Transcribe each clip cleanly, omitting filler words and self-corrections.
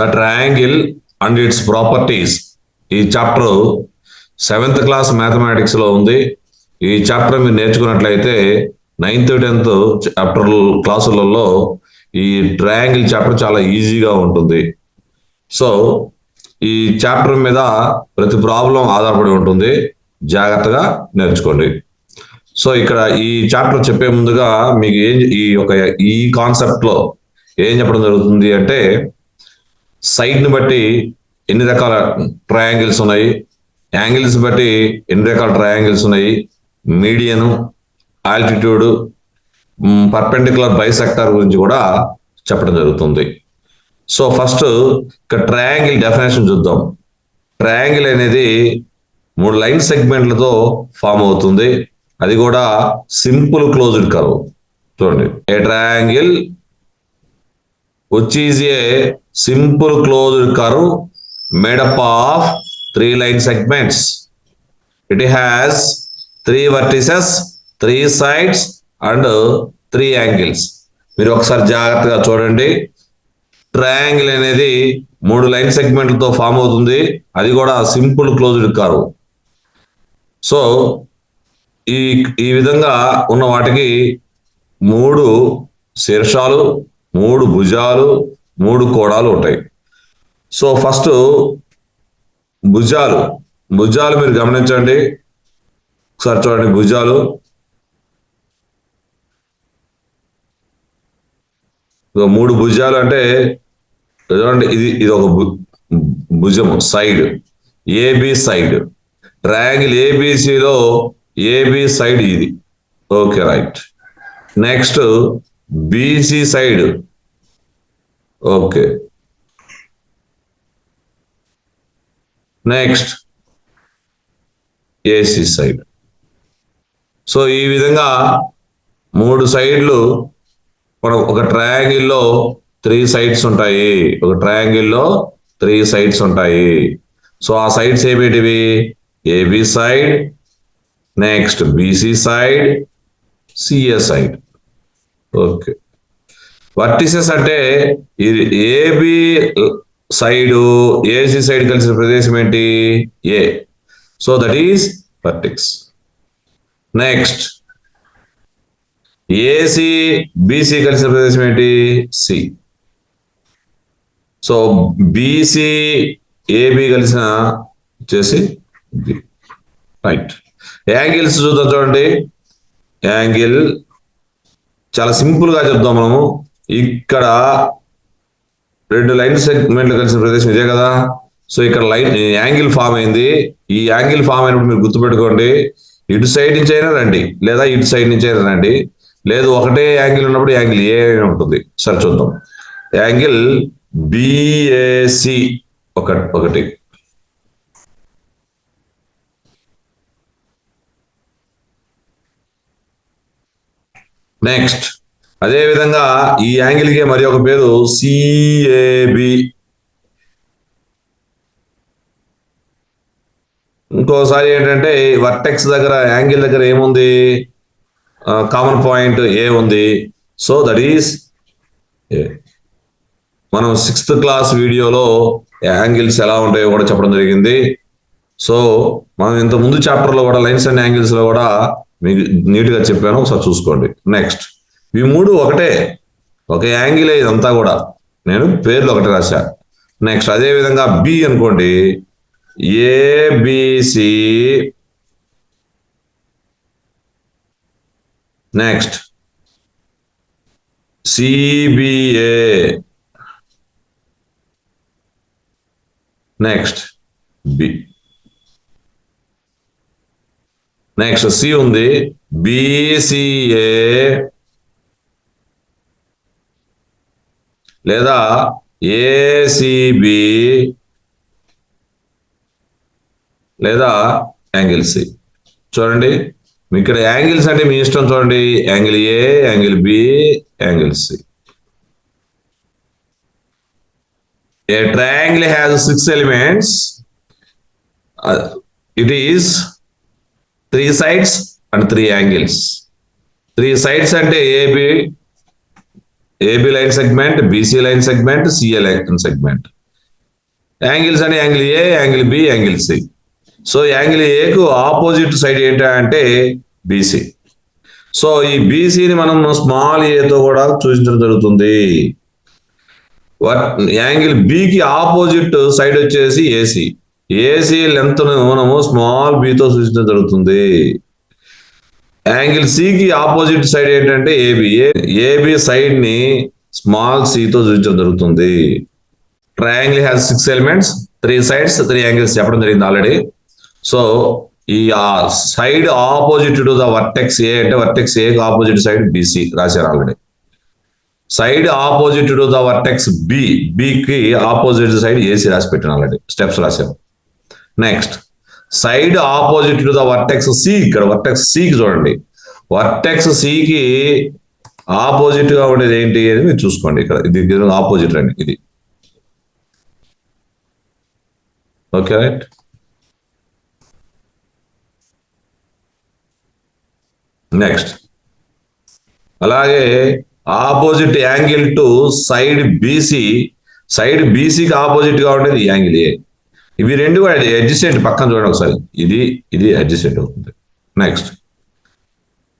The triangle and its properties. ఈ chapter 7th class mathematics లో ఉంది. ఈ చాప్టర్ మీరు నేర్చుకున్నట్లయితే 9th 10th చాప్టర్ క్లాసులలో ఈ ట్రయాంగిల్ చాప్టర్ చాలా ఈజీగా ఉంటుంది. సో ఈ చాప్టర్ మీద ప్రతి ప్రాబ్లం ఆధారపడి ఉంటుంది, జాగ్రత్తగా నేర్చుకోండి. సో ఇక్కడ ఈ చాప్టర్ చెప్పే ముందుగా మీకు ఈ కాన్సెప్ట్ లో ఏం చెప్పడం జరుగుతుంది అంటే, సైడ్ ని బట్టి ఎన్ని రకాల ట్రయాంగిల్స్ ఉన్నాయి, యాంగిల్స్ బట్టి ఎన్ని రకాల ట్రయాంగిల్స్ ఉన్నాయి, మీడియన్, ఆల్టిట్యూడ్, పర్పెండిక్యులర్ బైసెక్టర్ గురించి కూడా చెప్పడం జరుగుతుంది. సో ఫస్ట్ ఇక్కడ ట్రయాంగిల్ డెఫినేషన్ చూద్దాం. ట్రయాంగిల్ అనేది 3 లైన్ సెగ్మెంట్లతో ఫామ్ అవుతుంది, అది కూడా సింపుల్ క్లోజ్డ్ కర్వ్. చూడండి, a triangle which is a simple closed curve made up of 3 line segments. It has 3 vertices, 3 sides and 3 angles. మీరు ఒకసారి జాగ్రత్తగా చూడండి. ట్రయాంగిల్ అనేది 3 లైన్ సెగ్మెంట్లతో ఫామ్ అవుతుంది, అది కూడా సింపుల్ క్లోజ్డ్ కర్వ్. సో ఈ విధంగా ఉన్న వాటికి 3 శీర్షాలు, 3 భుజాలు, 3 కోణాలు ఉంటాయి. సో ఫస్ట్ భుజాలు మీరు గమనించండి, ఒకసారి చూడండి. భుజాలు మూడు భుజాలు అంటే చూడండి, ఇది ఒక భుజము, సైడ్ ఏబి సైడ్. ట్రయాంగిల్ ఏబిసిలో ఏబి సైడ్ ఇది. Okay, right. Next BC side. Okay, next AC side. So ఈ విధంగా 3 సైడ్లు మనం ఒక ట్రయాంగిల్లో 3 సైడ్స్ ఉంటాయి. ఒక ట్రయాంగిల్లో 3 సైడ్స్ ఉంటాయి. సో ఆ సైడ్స్ ఏమిటివి? AB side, next BC side, CA side. Okay, vertices అంటే ఇది ఏబి సైడ్ ఏసీ సైడ్ కలిసిన ప్రదేశం ఏంటి? A. So that is vertex. Next AC BC కలిసిన ప్రదేశం ఏంటి? సి. సో బీసీ ఏబి కలిసిన వచ్చేసి బి. రైట్. యాంగిల్స్ చూద్దాం. చూడండి, యాంగిల్ చాలా సింపుల్ గా చెప్దాం మనము. ఇక్కడ 2 లైన్ సెగ్మెంట్లు కలిసిన ప్రదేశం ఇదే కదా. సో ఇక్కడ యాంగిల్ ఫామ్ అయింది. ఈ యాంగిల్ ఫామ్ అయినప్పుడు మీరు గుర్తుపెట్టుకోండి, ఇటు సైడ్ నుంచి అయినా రండి, లేదా ఇటు సైడ్ నుంచి అయినా రండి, లేదు ఒకటే యాంగిల్ ఉన్నప్పుడు యాంగిల్ ఏ ఉంటుంది. సరే చూద్దాం. యాంగిల్ బిఏసి ఒకటి. నెక్స్ట్ అదే విధంగా ఈ యాంగిల్ కి మరి ఒక పేరు సిఏబి. ఇంకోసారి ఏంటంటే వర్టెక్స్ దగ్గర, యాంగిల్ దగ్గర ఏముంది? కామన్ పాయింట్ ఏ ఉంది. So that is a. మనం 6th క్లాస్ వీడియోలో యాంగిల్స్ ఎలా ఉంటాయో కూడా చెప్పడం జరిగింది. సో మనం ఇంత ముందు చాప్టర్ లో కూడా లైన్స్ అండ్ యాంగిల్స్ లో కూడా మీకు నీట్ గా చెప్పాను, ఒకసారి చూసుకోండి. నెక్స్ట్ ఈ 3 ఒకటే, ఒక యాంగిల్ ఇదంతా కూడా, నేను పేర్లు ఒకటే రాశా. నెక్స్ట్ అదే విధంగా బి అనుకోండి, ABC, next CBA, next B. Next C ఉంది, బిసిఏ లేదా ఏసిబి లేదా యాంగిల్ సి. చూడండి, ఇక్కడ యాంగిల్స్ అంటే మీ ఇష్టం. చూడండి, angle A, angle B, angle C. A triangle has 6 elements. It is 3 sides and 3 angles. 3 sides అంటే AB line segment, BC line segment, CA line segment. Angles అంటే angle A, angle B, angle C. So angle ఏకు opposite side ఏంటంటే BC. సో ఈ బీసీని మనం small ఏతో కూడా సూచించడం జరుగుతుంది. యాంగిల్ బికి ఆపోజిట్ సైడ్ వచ్చేసి ఏసీ. ఏసీ లెంత్ మనము స్మాల్ బితో సూచించడం జరుగుతుంది. యాంగిల్ సికి ఆపోజిట్ సైడ్ ఏంటంటే ఏబి. ఏబి సైడ్ ని స్మాల్ సితో సూచించడం జరుగుతుంది. Triangle has 6 elements, 3 sides, 3 angles చెప్పడం జరిగింది ఆల్రెడీ. సో ఈ side opposite to the vertex A అంటే vertex A opposite side BC రాశారు already. Side opposite to the vertex B, బికి ఆపోజిట్ సైడ్ ఏసీ రాసి పెట్టాను ఆల్రెడీ, స్టెప్స్ రాశాను. Next side opposite to the vertex C. ఇక్కడ vertex సికి చూడండి, vertex సికి ఆపోజిట్ గా ఉండేది ఏంటి అని మీరు చూసుకోండి. ఇక్కడ ఇది ఆపోజిట్ అండి ఇది. Okay right. నెక్స్ట్ అలాగే opposite angle to side BC, side బీసీకి ఆపోజిట్ గా ఉండేది యాంగిల్ ఏ. ఇవి రెండు అడ్జస్టెంట్, పక్కన చూడండి ఒకసారి, ఇది ఇది అడ్జస్టెంట్ అవుతుంది. Next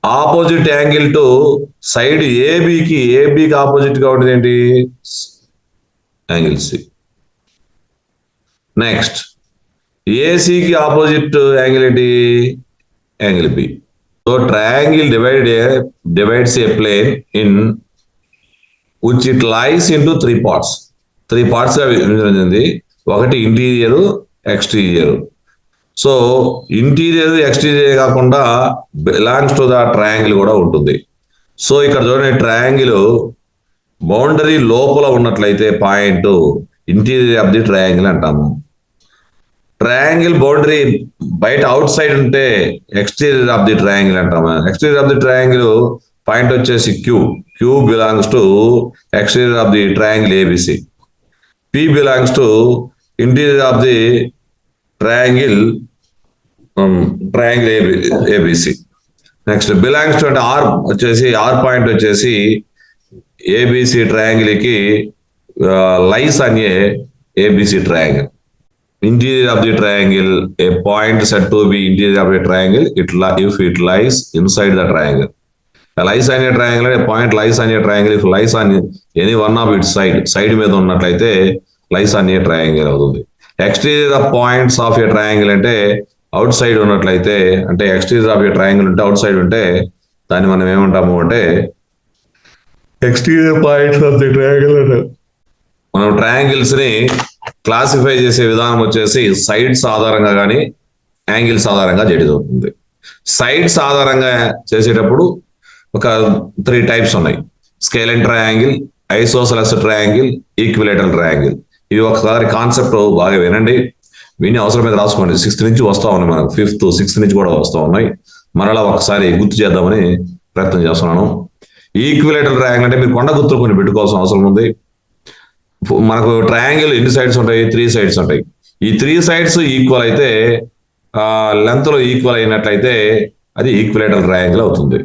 opposite angle to side ఏబికి, ఏబికి ఆపోజిట్ గా ఉండేది ఏంటి యాంగిల్ సి. నెక్స్ట్ ఏసీకి ఆపోజిట్ యాంగిల్ ఏంటి angle B. So triangle divides a plane in which it lies into 3 parts. 3 parts గా విభజించింది. ఒకటి interior, exterior. So interior exterior కాకుండా బిలాంగ్స్ టు ద ట్రయాంగిల్ కూడా ఉంటుంది. సో ఇక్కడ చూడండి, ట్రయాంగిల్ బౌండరీ లోపల ఉన్నట్లయితే point interior of the triangle అంటాము. ట్రయాంగిల్ బౌండరీ బయట అవుట్ సైడ్ ఉంటే ఎక్స్టీరియర్ ఆఫ్ ది ట్రయాంగిల్ అంటాము. Exterior of the triangle point వచ్చేసి Q. Q belongs to exterior of the triangle A B C. P belongs to interior of the triangle A B C. Next belongs to అంటే R వచ్చేసి, are point వచ్చేసి ABC triangle కి lies అని ABC triangle. Interior of the triangle, a point said to be interior of a triangle if it lies inside the triangle. A lies on a triangle, a point lies on a triangle if lies on any one of its side మీద ఉన్నట్లయితే lies on a triangle అవుతుంది. Exterior of points of a triangle అంటే out side ఉన్నట్లయితే, అంటే exterior of a triangle ఉంటే out side ఉంటే దాన్ని మనం ఏమంటాము అంటే exterior points of the triangle అంటారు. మనం ట్రయాంగిల్స్ ని క్లాసిఫై చేసే విధానం వచ్చేసి సైడ్స్ ఆధారంగా కానీ యాంగిల్స్ ఆధారంగా జరుగుతుంది. సైడ్స్ ఆధారంగా చేసేటప్పుడు ఒక 3 types ఉన్నాయి. Scalene triangle, isosceles triangle, equilateral triangle. ఇవి ఒకసారి కాన్సెప్ట్ బాగా వినండి, విని అవసరం మీద రాసుకోండి. 6th నుంచి వస్తా ఉన్నాయి మనకు, 5th, 6th నుంచి కూడా వస్తూ ఉన్నాయి. మరలా ఒకసారి గుర్తు చేద్దామని ప్రయత్నం చేస్తున్నాను. ఈక్విలేటరల్ ట్రయాంగిల్ అంటే మీరు కొండ గుర్తులు కొన్ని పెట్టుకోవాల్సిన అవసరం ఉంది. మనకు ట్రయాంగిల్ ఎన్ని సైడ్స్ ఉంటాయి? 3 sides ఉంటాయి. ఈ 3 sides ఈక్వల్ అయితే, లెంత్ లో ఈక్వల్ అయినట్లయితే అది ఈక్విలేటరల్ ట్రయాంగిల్ అవుతుంది.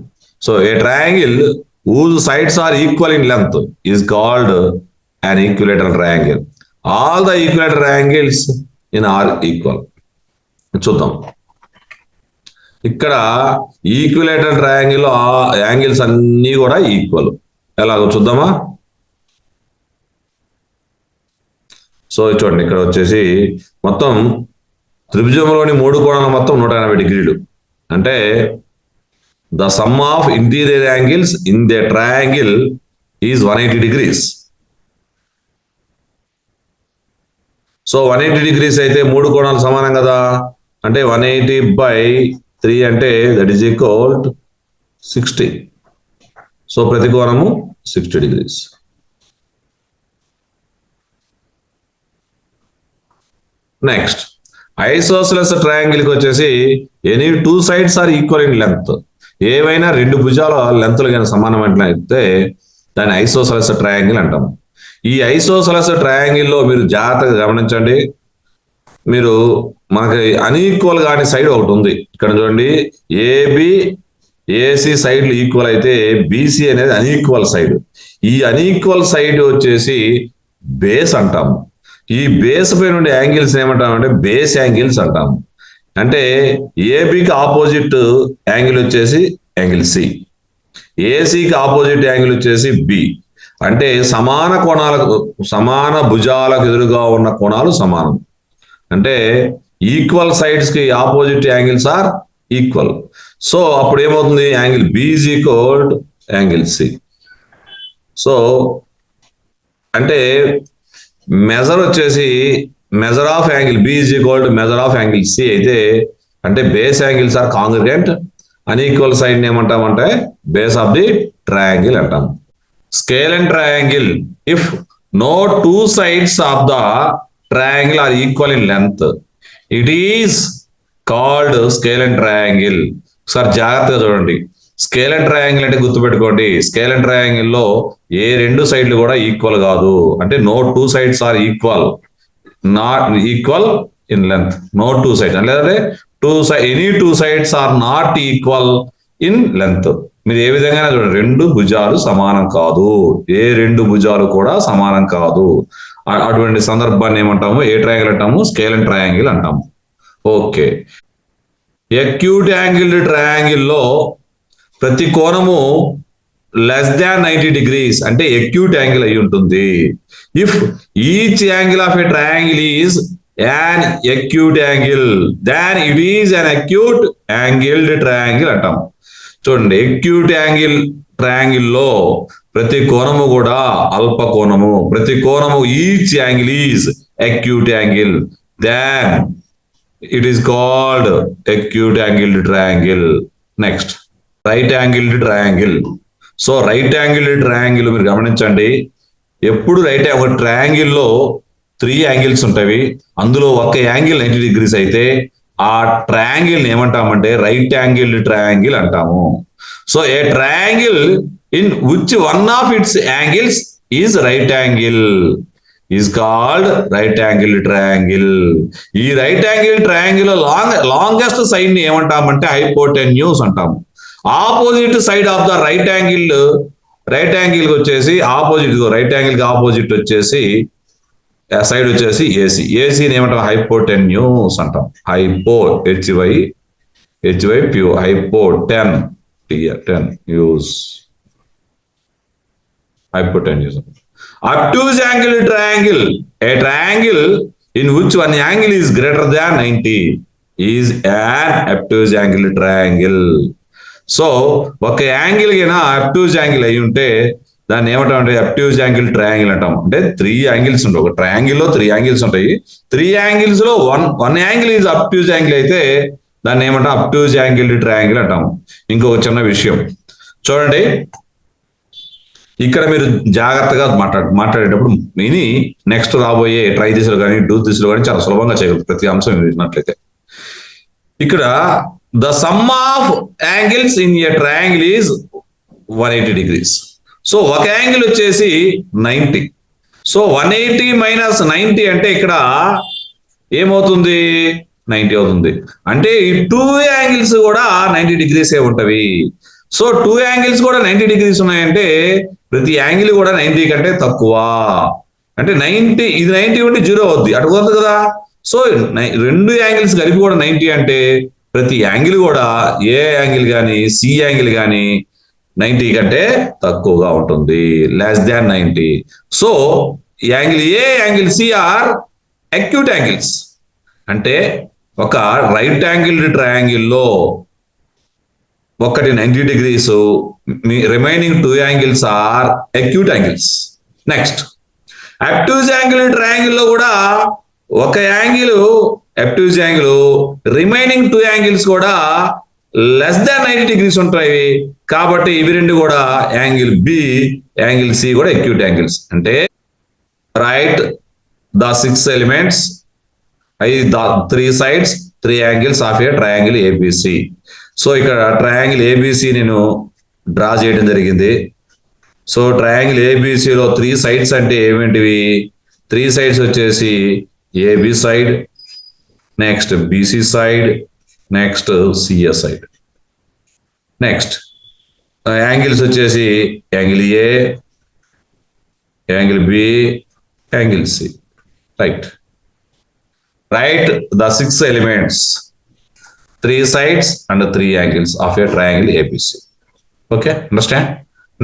So a triangle whose sides are equal in length is called an equilateral triangle. All the equilateral triangles in are equal. చూద్దాం, ఇక్కడ ఈక్విలేటరల్ ట్రయాంగిల్ యాంగిల్స్ అన్ని కూడా ఈక్వల్. ఎలాగో చూద్దామా? సో చూడండి, ఇక్కడ వచ్చేసి మొత్తం త్రిభుజంలోని 3 కోణాలు మొత్తం 180 degrees. అంటే the sum of interior angles in the triangle is 180 degrees. So 180 degrees అయితే 3 కోణాలు సమానం కదా, అంటే 180/3 అంటే that is equal to 60. So ప్రతి కోణము 60 degrees. నెక్స్ట్ ఐసోసెలస్ ట్రయాంగిల్ కి వచ్చేసి any 2 sides are equal in length. ఏవైనా 2 భుజాల లెంత్లు కానీ సమానమైనట్లయితే దాన్ని ఐసోసెలస్ ట్రయాంగిల్ అంటాము. ఈ ఐసోసెలస్ ట్రయాంగిల్లో మీరు జాగ్రత్తగా గమనించండి, మీరు మనకి అన్ఈక్వల్ కాని సైడ్ ఒకటి ఉంది. ఇక్కడ చూడండి, ఏబి ఏసీ సైడ్లు ఈక్వల్ అయితే బీసీ అనేది అన్ఈక్వల్ సైడ్. ఈ అన్ఈక్వల్ సైడ్ వచ్చేసి బేస్ అంటాము. ఈ బేస్ పైన ఉండే యాంగిల్స్ ఏమంటామంటే బేస్ యాంగిల్స్ అంటాము. అంటే ఏబికి ఆపోజిట్ యాంగిల్ వచ్చేసి యాంగిల్ సి, ఏసీకి ఆపోజిట్ యాంగిల్ వచ్చేసి బి. అంటే సమాన కోణాలకు, సమాన భుజాలకు ఎదురుగా ఉన్న కోణాలు సమానం. అంటే ఈక్వల్ సైడ్స్ కి opposite angles are equal. So అప్పుడు ఏమవుతుంది, angle B is equal angle C. So అంటే మెజర్ వచ్చేసి measure of angle B is equal to measure of angle C అయితే, అంటే base angles are congruent, unequal side ఏమంటామంటే base of the triangle అంటాం. Scalene triangle, if no two sides of the triangle are equal in length, it is called scalene triangle. Sir జాగ్రత్తగా చూడండి, scale and triangle అంటే గుర్తుపెట్టుకోండి, scale and triangle లో ఏ రెండు సైడ్లు కూడా equal కాదు. అంటే no two sides are equal, not equal in length, no two sides, లేదంటే any two sides are not equal in length. మీరు ఏ విధంగా చూడండి, రెండు భుజాలు సమానం కాదు, ఏ రెండు భుజాలు కూడా సమానం కాదు. అటువంటి సందర్భాన్ని ఏమంటాము, ఏ ట్రయాంగిల్ అంటాము, స్కేల్ అండ్ ట్రయాంగిల్ అంటాము. ఓకే, అక్యూట్ యాంగిల్డ్ ట్రయాంగిల్ లో ప్రతి కోణము లెస్ దాన్ 90 degrees అంటే అక్యూట్ యాంగిల్ అయి ఉంటుంది. If each angle of a triangle is an acute angle, then it is an acute angled triangle అంటాం. చూడండి, acute angle triangle లో ప్రతి కోణము కూడా అల్ప కోణము, ప్రతి కోణము each angle is acute angle, then it is called acute angled triangle. Next right angled triangle. So right angled triangle మీరు గమనించండి, ఎప్పుడు ఒక ట్రయాంగిల్ లో 3 యాంగిల్స్ ఉంటాయి, అందులో ఒక యాంగిల్ 90 degrees అయితే ఆ ట్రయాంగిల్ ఏమంటామంటే రైట్ యాంగిల్డ్ ట్రయాంగిల్ అంటాము. So a triangle in which one of its angles is right angle is called right angle triangle. ఈ right angle triangle longest side ని ఏమంటామంటే హైపోటెన్యూస్ అంటాము. Opposite side of the right angle వచ్చేసి opposite, right angle కి opposite వచ్చేసి side వచ్చేసి A C, ఏసీని ఏమంటాం హైపోటెన్యూస్ అంటాం. హెచ్వై ప్యూ hypotenuse hypotenuse. Obtuse angle triangle, a triangle in which one angle is greater than 90 is an అబ్ట్యూజ్ angle triangle. So ఒక angle కినా అబ్ట్యూజ్ angle అయి ఉంటే దాన్ని ఏమంటాం అంటే అబ్ట్యూజ్ యాంగిల్ ట్రయాంగిల్ అంటాం. అంటే 3 యాంగిల్స్ ఉంటాయి, ఒక ట్రయాంగిల్ లో 3 యాంగిల్స్ ఉంటాయి, 3 యాంగిల్స్ లో వన్ యాంగిల్ ఈజ్ అబ్ట్యూజ్ యాంగిల్ అయితే దాన్ని ఏమంటాం అబ్ట్యూజ్ యాంగిల్ ట్రయాంగిల్ అంటాం. ఇంకొక చిన్న విషయం చూడండి, ఇక్కడ మీరు జాగ్రత్తగా మాట్లాడేటప్పుడు విని నెక్స్ట్ రాబోయే ట్రై దిశలు కానీ డూ దిశలు కానీ చాలా సులభంగా చేయగలరు ప్రతి అంశం విన్నట్లయితే. ఇక్కడ the sum of angles in a triangle is 180 degrees. So ఒక యాంగిల్ వచ్చేసి 90. సో 180 మైనస్ 90 అంటే ఇక్కడ ఏమవుతుంది, 90 అవుతుంది. అంటే ఈ 2 యాంగిల్స్ కూడా 90 degrees ఉంటవి. సో 2 యాంగిల్స్ కూడా 90 degrees ఉన్నాయంటే ప్రతి యాంగిల్ కూడా 90 కంటే తక్కువ. అంటే 90, ఇది 90 ఉంటే 0 అవుద్ది, అటు కుదరదు కదా. సో 2 యాంగిల్స్ కలిపి కూడా 90 అంటే ప్రతి యాంగిల్ కూడా ఏ యాంగిల్ కానీ సి యాంగిల్ కానీ 90 కంటే తక్కువగా ఉంటుంది, less than 90. So angle A, angle C are acute angles. అంటే ఒక రైట్ యాంగిల్డ్ ట్రయాంగిల్ లో ఒకటి 90 degrees, remaining 2 angles are acute angles. Next obtuse angle triangle లో కూడా ఒక angle obtuse angle, remaining 2 angles కూడా లెస్ దాన్ 90 degrees ఉంటాయి. కాబట్టి ఇవి రెండు కూడా యాంగిల్ బి, యాంగిల్ సి కూడా అక్యూట్ యాంగిల్స్. అంటే right the 6 elements, the 3 sides, 3 angles of a triangle ABC. So ఇక్కడ ట్రయాంగిల్ ఏబిసి నేను డ్రా చేయడం జరిగింది. సో ట్రయాంగిల్ ఏబిసిలో 3 sides అంటే ఏమిటివి, 3 sides వచ్చేసి AB side, next BC side, next CS side. Next angles వచ్చేసి angle A, angle B, angle C. Right. Write the 6 elements, 3 sides and 3 angles of a triangle ABC. Okay, understand?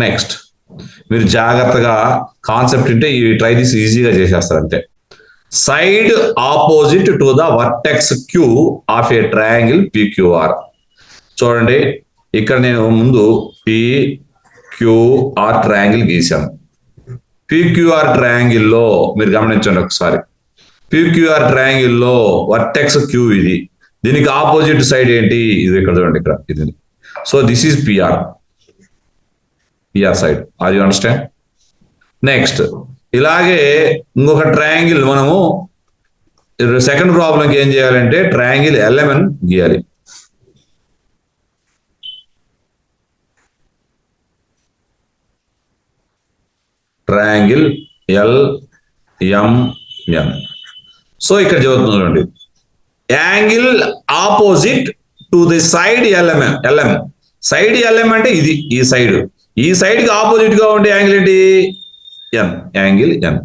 Next, మీరు జాగ్రత్తగా concept అంటే ఈ try this ఈజీగా చేసేస్తారు అంతే. Side opposite to the vertex Q of a triangle PQR. చూడండి, ఇక్కడ నేను ముందు PQR ట్రయాంగిల్ గీసాను. PQR ట్రయాంగిల్లో మీరు గమనించండి ఒకసారి. PQR ట్రయాంగిల్ లో వర్టెక్స్ క్యూ ఇది, దీనికి ఆపోజిట్ సైడ్ ఏంటి, ఇది ఇక్కడ చూడండి, ఇక్కడ ఇది. So this is PR side. Are you understand? Next, ఇలాగే ఇంకొక ట్రయాంగిల్ మనము సెకండ్ ప్రాబ్లంకి ఏం చేయాలంటే ట్రయాంగిల్ LMN గీయాలి. Triangle LMN. సో ఇక్కడ చదువుతుందండి, angle opposite to the side LM. Side LM అంటే ఇది, ఈ సైడ్ కి ఆపోజిట్ గా ఉండే యాంగిల్ ఏంటి, N, angle N.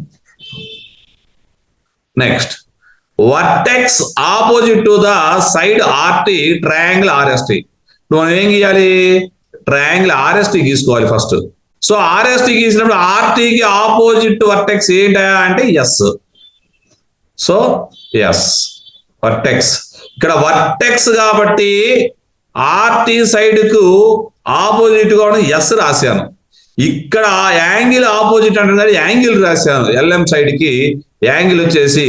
Next, vertex opposite to the side RT triangle RST. మనం ఏం గీయాలి, ట్రయాంగిల్ RST గీసుకోవాలి ఫస్ట్. సో RST గీసినప్పుడు RT కి ఆపోజిట్ వర్టెక్స్ ఏంటా అంటే S. సో ఎస్ వర్టెక్స్, ఇక్కడ వర్టెక్స్ కాబట్టి RT సైడ్ కు ఆపోజిట్ గా ఉన్న S రాశాను. ఇక్కడ యాంగిల్ ఆపోజిట్ అంటే యాంగిల్ రాశాను. LM సైడ్ కి యాంగిల్ వచ్చేసి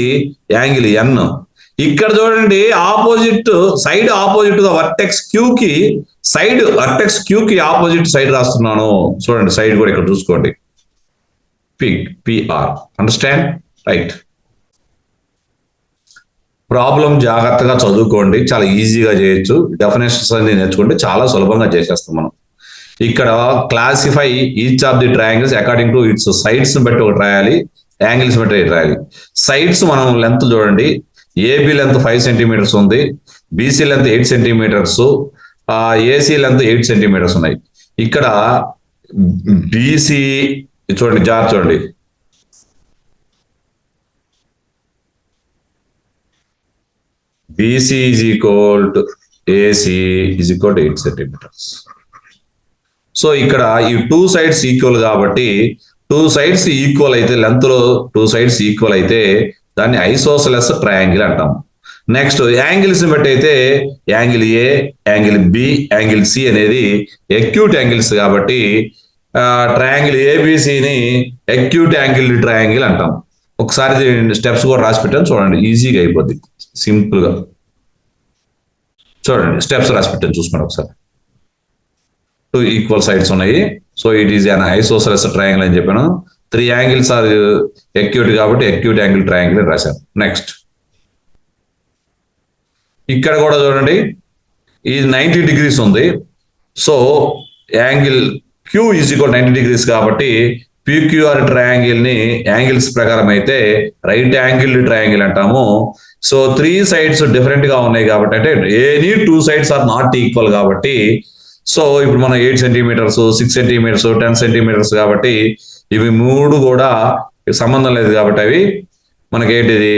యాంగిల్ N. ఇక్కడ చూడండి, ఆపోజిట్ సైడ్ ఆపోజిట్ గా వర్టెక్స్ క్యూ కి సైడ్ వర్టెక్స్ క్యూ కి ఆపోజిట్ సైడ్ రాస్తున్నాను. చూడండి, సైడ్ కూడా ఇక్కడ చూసుకోండి, PR. అండర్స్టాండ్? రైట్. ప్రాబ్లం జాగ్రత్తగా చదువుకోండి, చాలా ఈజీగా చేయొచ్చు. డెఫినేషన్స్ అన్ని నేర్చుకుంటే చాలా సులభంగా చేసేస్తాం మనం. ఇక్కడ classify each of the triangles according to it's sides బట్టి ఒకటి రాయాలి, యాంగిల్స్ బట్టి రాయాలి. సైడ్స్ మనం లెంత్ చూడండి, AB లెంత్ 5 సెంటీమీటర్స్ ఉంది, BC length 8 centimetres, AC length 8 centimetres ఉన్నాయి. ఇక్కడ BC చూడండి, చూడండి, BC is equal to AC is equal to 8 centimeters. So ఇక్కడ ఈ 2 sides ఈక్వల్ కాబట్టి 2 sides ఈక్వల్ అయితే, లెంత్ లో 2 sides ఈక్వల్ అయితే దాన్ని ఐసోసెలస్ ట్రయాంగిల్ అంటాం. నెక్స్ట్, యాంగిల్స్ బట్టి అయితే angle A, angle B, angle C అనేది ఎక్యూట్ యాంగిల్స్ కాబట్టి ట్రయాంగిల్ ABCని ఎక్యూట్ యాంగిల్ ట్రయాంగిల్ అంటాం. ఒకసారి స్టెప్స్ కూడా రాసి పెట్టాను చూడండి, ఈజీగా అయిపోద్ది, సింపుల్ గా. చూడండి, స్టెప్స్ రాసి పెట్టాను చూసుకోండి ఒకసారి. 2 ఈక్వల్ సైడ్స్ ఉన్నాయి. So it is an isosceles triangle అని చెప్పాను. 3 యాంగిల్స్ ఆర్ ఎక్యూట్ కాబట్టి ఎక్యూట్ యాంగిల్ ట్రయాంగిల్ రాశాను. నెక్స్ట్, ఇక్కడ కూడా చూడండి, ఇది 90 degrees ఉంది. So angle Q is equal 90 degrees కాబట్టి PQR ట్రయాంగిల్ ని యాంగిల్స్ ప్రకారం అయితే రైట్ యాంగిల్ ట్రయాంగిల్ అంటాము. సో 3 sides డిఫరెంట్ గా ఉన్నాయి కాబట్టి, అంటే any 2 sides are not equal కాబట్టి, సో ఇప్పుడు మనం 8 సెంటీమీటర్స్, 6 సెంటీమీటర్స్, 10 సెంటీమీటర్స్ కాబట్టి ఇవి 3 కూడా సంబంధం లేదు కాబట్టి అవి మనకి ఏంటిది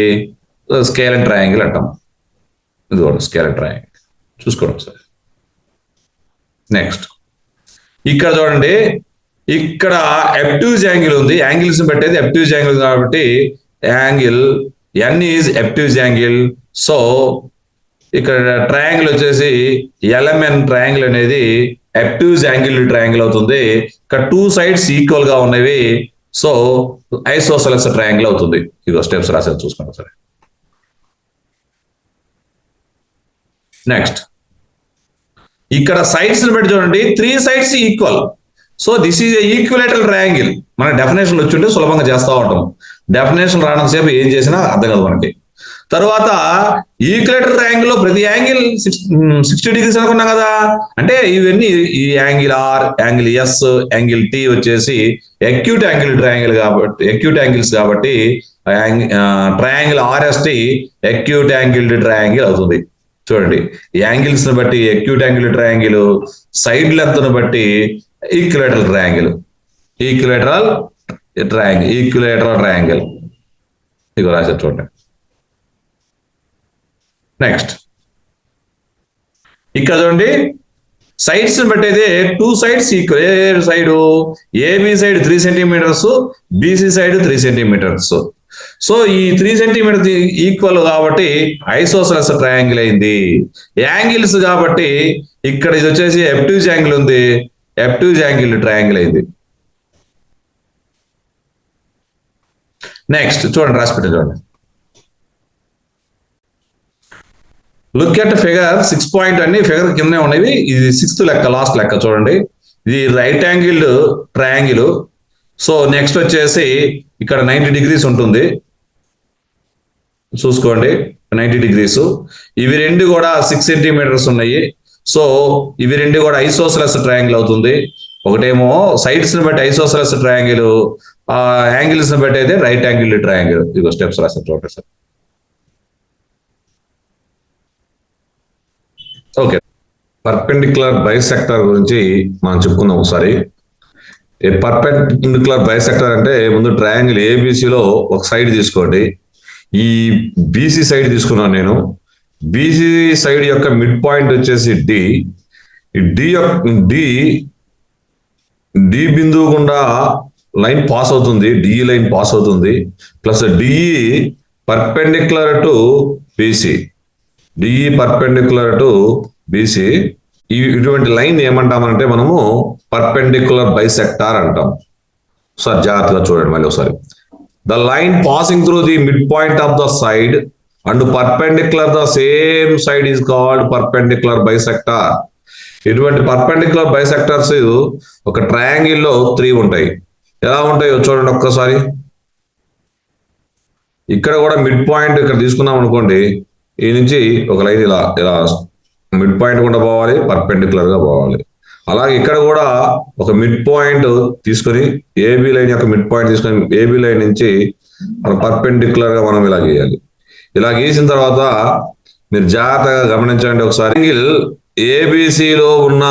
స్కేలర్ ట్రయాంగిల్ అంటాం. ఇది కూడా స్కేలర్ ట్రయాంగిల్ చూసుకోండి ఒకసారి. నెక్స్ట్, ఇక్కడ చూడండి, ఇక్కడ ఎబ్ట్యూజ్ యాంగిల్ ఉంది, యాంగిల్స్ పెట్టేది ఎబ్ట్యూజ్ యాంగిల్ కాబట్టి angle N is obtuse angle. So ఇక్కడ ట్రయాంగిల్ వచ్చేసి LMN ట్రయాంగిల్ అనేది ఎబ్ట్యూజ్ యాంగిల్ ట్రయాంగిల్ అవుతుంది. ఇక్కడ 2 sides ఈక్వల్ గా ఉన్నవి, సో ఐసోసెలస్ ట్రయాంగిల్ అవుతుంది. ఇదిగో స్టెప్స్ రాసేది చూసుకోండి సరే. నెక్స్ట్, ఇక్కడ సైడ్స్ బట్టి చూడండి, 3 sides equal. So this is equilateral triangle. మన డెఫినేషన్ వచ్చి సులభంగా చేస్తూ ఉంటాం. డెఫినేషన్ రావడం సేపు ఏం చేసినా అర్థం కాదు మనకి. తర్వాత ఈక్విలేటరల్ ట్రయాంగిల్ లో ప్రతి యాంగిల్ 60 degrees అనుకున్నాం కదా, అంటే ఇవన్నీ ఈ angle R, angle S, angle T వచ్చేసి ఎక్యూట్ యాంగిల్ ట్రయాంగిల్ కాబట్టి, ఎక్యూట్ యాంగిల్స్ కాబట్టి triangle RST acute angle triangle అవుతుంది. చూడండి, యాంగిల్స్ ని బట్టి acute angle triangle, side length ను బట్టి ఈక్విలేటరల్ ట్రయాంగిల్, ఈక్విలేటరల్ ట్రయాంగిల్. ఇక రాశారు చూడండి. నెక్స్ట్ ఇక్కడ చూడండి, సైడ్స్ బట్టి అయితే 2 sides ఈక్వల్. ఏ side? AB side 3 centimeters, B C side 3 centimeters. సో ఈ 3 centimeters ఈక్వల్ కాబట్టి ఐసోసెలస్ ట్రయాంగిల్ అయింది. యాంగిల్స్ కాబట్టి ఇక్కడ ఇది వచ్చేసి ఎబ్ట్యూజ్ యాంగిల్ ఉంది, ఎబ్ట్యూజ్ యాంగిల్ ట్రయాంగిల్ అయింది. నెక్స్ట్ చూడండి, రాసిపెట్టి చూడండి. లుక్ ఎట్ ఫిగర్ 6 point అన్ని ఫిగర్ కిందే ఉన్నవి. ఇది 6th లెక్క, లాస్ట్ లెక్క చూడండి. ఇది right angle triangle. So next వచ్చేసి ఇక్కడ 90 degrees ఉంటుంది, చూసుకోండి 90 degrees. ఇవి రెండు కూడా 6 centimeters ఉన్నాయి. సో ఇవి రెండు కూడా ఐసోసెలస్ ట్రయాంగిల్ అవుతుంది. ఒకటేమో సైడ్స్ ని బట్టి ఐసోసెలస్ ట్రయాంగిల్, యాంగిల్స్ ని బట్టి అయితే రైట్ యాంగిల్ ట్రయాంగిల్. ఇదిగో స్టెప్స్ రాస్తారు చూడండి సార్. ఓకే, పర్పెండిక్యులర్ బైసెక్టర్ గురించి మనం చెప్పుకుందాం ఒకసారి. పర్పెండిక్యులర్ బైసెక్టర్ అంటే ముందు ట్రయాంగిల్ ఏబిసిలో ఒక సైడ్ తీసుకోండి. ఈ బీసీ సైడ్ తీసుకున్నాను నేను. బీసీ సైడ్ యొక్క మిడ్ పాయింట్ వచ్చేసి డి. డి బిందువు గుండా లైన్ పాస్ అవుతుంది, డిఈ లైన్ పాస్ అవుతుంది. Plus DE perpendicular to BC, DE perpendicular to BC. ఇటువంటి లైన్ ఏమంటామంటే మనము పర్పెండిక్యులర్ బైసెక్టార్ అంటాం. సార్ జాగ్రత్తగా చూడండి మళ్ళీ ఒకసారి. The line passing through the mid point of the side and perpendicular the same side is called perpendicular bisector. ఇటువంటి perpendicular bisectors ఒక ట్రయాంగిల్ లో 3 ఉంటాయి. ఎలా ఉంటాయో చూడండి ఒక్కసారి. ఇక్కడ కూడా మిడ్ పాయింట్ ఇక్కడ తీసుకున్నాం అనుకోండి, ఈ నుంచి ఒక లైన్ ఇలా ఇలా మిడ్ పాయింట్ కూడా పోవాలి, పర్పెండిక్యులర్ గా పోవాలి. అలాగే ఇక్కడ కూడా ఒక మిడ్ పాయింట్ తీసుకొని ఏబి లైన్ యొక్క మిడ్ పాయింట్ తీసుకొని ఏబి లైన్ నుంచి పర్పెండిక్యులర్ గా మనం ఇలా గీయాలి. ఇలా గీసిన తర్వాత మీరు జాగ్రత్తగా గమనించండి ఒకసారి. యాంగిల్ ఏబిసిలో ఉన్న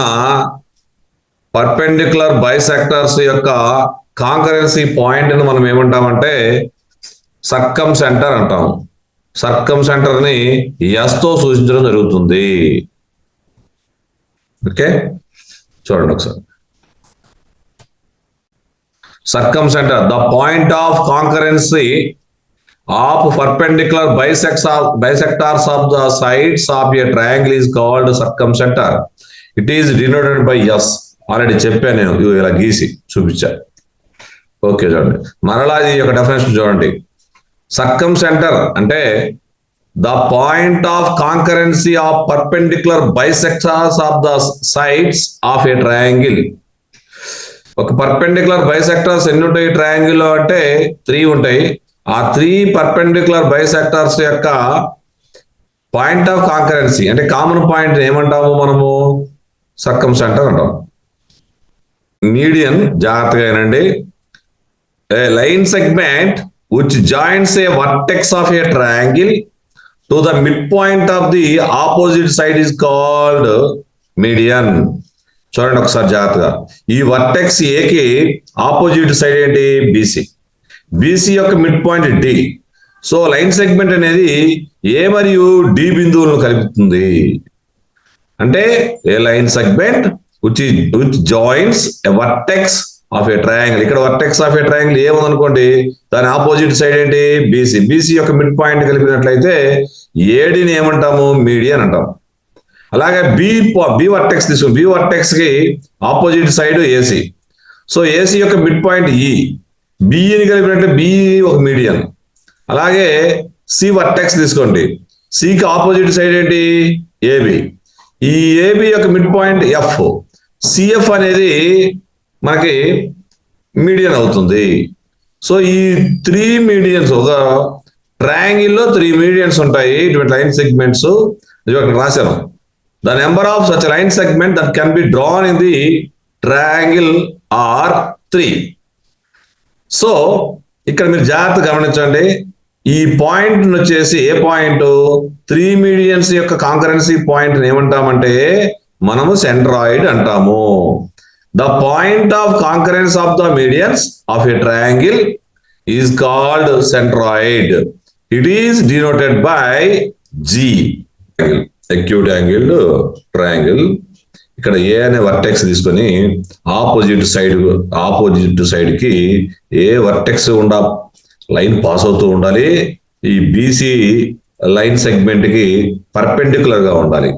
పర్పెండిక్యులర్ బైసెక్టర్స్ యొక్క కాంకరెన్సీ పాయింట్ ని మనం ఏమంటామంటే సర్కమ్ సెంటర్ అంటాం. సర్కమ్ సెంటర్ ని ఎస్ తో సూచించడం జరుగుతుంది. ఓకే, చూడండి ఒకసారి. Circumcentre, the point of concurrency of perpendicular bisectors of the sides of a triangle is called circumcentre. It is denoted by S. Already చెప్పాను నేను, ఇలా గీసి చూపించా. ఓకే చూడండి, మరలా ఈ యొక్క డెఫినేషన్ చూడండి. సర్కమ్ సెంటర్ అంటే the point of concurrency of perpendicular bisectors of the sides of a triangle. ఒక పర్పెండిక్యులర్ బైసెక్టార్స్ ఎన్ని ఉంటాయి ట్రయాంగిల్ లో అంటే 3 ఉంటాయి. ఆ 3 పర్పెండిక్యులర్ బైసెక్టార్స్ యొక్క పాయింట్ ఆఫ్ కాంకరెన్సీ అంటే కామన్ పాయింట్ ఏమంటాము మనము? సర్కమ్ సెంటర్ అంటాం. మీడియన్ జాగ్రత్తగా ఏనండి. A line segment which joins a vertex of a triangle to the midpoint of the opposite side is called median. చూడండి ఒకసారి జాగ్రత్తగా. ఈ వర్టెక్స్ ఏకి ఆపోజిట్ సైడ్ ఏంటి? బీసీ. బీసీ యొక్క midpoint D. So line segment అనేది A మరియు D బిందువులను కలుపుతుంది. అంటే a line segment which joins a vertex of a triangle. ఇక్కడ వర్టెక్స్ ఆఫ్ ఏ ట్రయాంగిల్ ఏముందనుకోండి, దాని ఆపోజిట్ సైడ్ ఏంటి? బీసీ. బీసీ యొక్క మిడ్ పాయింట్ కలిపినట్లయితే ఏడిని ఏమంటాము? మీడియన్ అంటాం. అలాగే బి వర్టెక్స్ తీసుకుని బి వర్టెక్స్ కి opposite side A C. So A C యొక్క మిడ్ పాయింట్ ఈ. బిఈని కలిపినట్టే బిఈ ఒక మీడియన్. అలాగే సి వర్టెక్స్ తీసుకోండి, సికి ఆపోజిట్ సైడ్ ఏంటి? ఏబి. ఈ ఏబి యొక్క మిడ్ పాయింట్ ఎఫ్. సిఎఫ్ అనేది మనకి మీడియన్ అవుతుంది. సో ఈ 3 మీడియన్స్, ఒక ట్రయాంగిల్ లో 3 మీడియన్స్ ఉంటాయి. ఇటువంటి లైన్ సెగ్మెంట్స్ రాశాను. The number of such line segment that can be drawn in the triangle are 3. So ఇక్కడ మీరు జాగ్రత్త గమనించండి. ఈ పాయింట్ వచ్చేసి ఏ పాయింట్? 3 మీడియన్స్ యొక్క కాంకరెన్సీ పాయింట్ ఏమంటామంటే మనము సెంట్రాయిడ్ అంటాము. The point of concurrence of the medians of a triangle is called centroid. It is denoted by G. Acute angle triangle. ఇక్కడ ఏ అనే వర్టెక్స్ తీసుకొని ఆపోజిట్ సైడ్ కి ఏ వర్టెక్స్ ఉండా లైన్ పాస్ అవుతూ ఉండాలి. ఈ బీసీ లైన్ సెగ్మెంట్ కి పర్పెండిక్యులర్ గా ఉండాలి.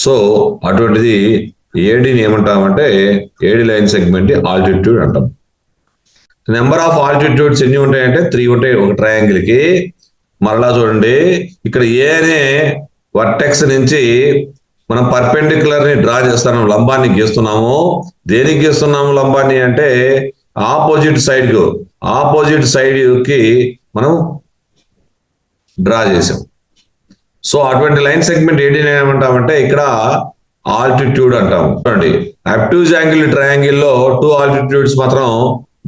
సో అటువంటిది ఏడీని ఏమంటామంటే ఏడి లైన్ సెగ్మెంట్ ఆల్టిట్యూడ్ అంటాం. నెంబర్ ఆఫ్ ఆల్టిట్యూడ్స్ ఎన్ని ఉంటాయంటే 3 ఉంటాయి ఒక ట్రయాంగిల్ కి. మరలా చూడండి, ఇక్కడ ఏ అనే వర్టెక్స్ నుంచి మనం పర్పెండిక్యులర్ ని డ్రా చేస్తున్నాం, లంబాన్ని గీస్తున్నాము. దేనికి గీస్తున్నాము లంబాన్ని అంటే ఆపోజిట్ సైడ్ కి మనం డ్రా చేసాం. సో అటువంటి లైన్ సెగ్మెంట్ ఏడీని ఏమంటామంటే ఇక్కడ ఆల్టిట్యూడ్ అంటాము. చూడండి, అబ్ట్యూజ్ యాంగిల్ ట్రయాంగిల్ లో 2 ఆల్టిట్యూడ్స్ మాత్రం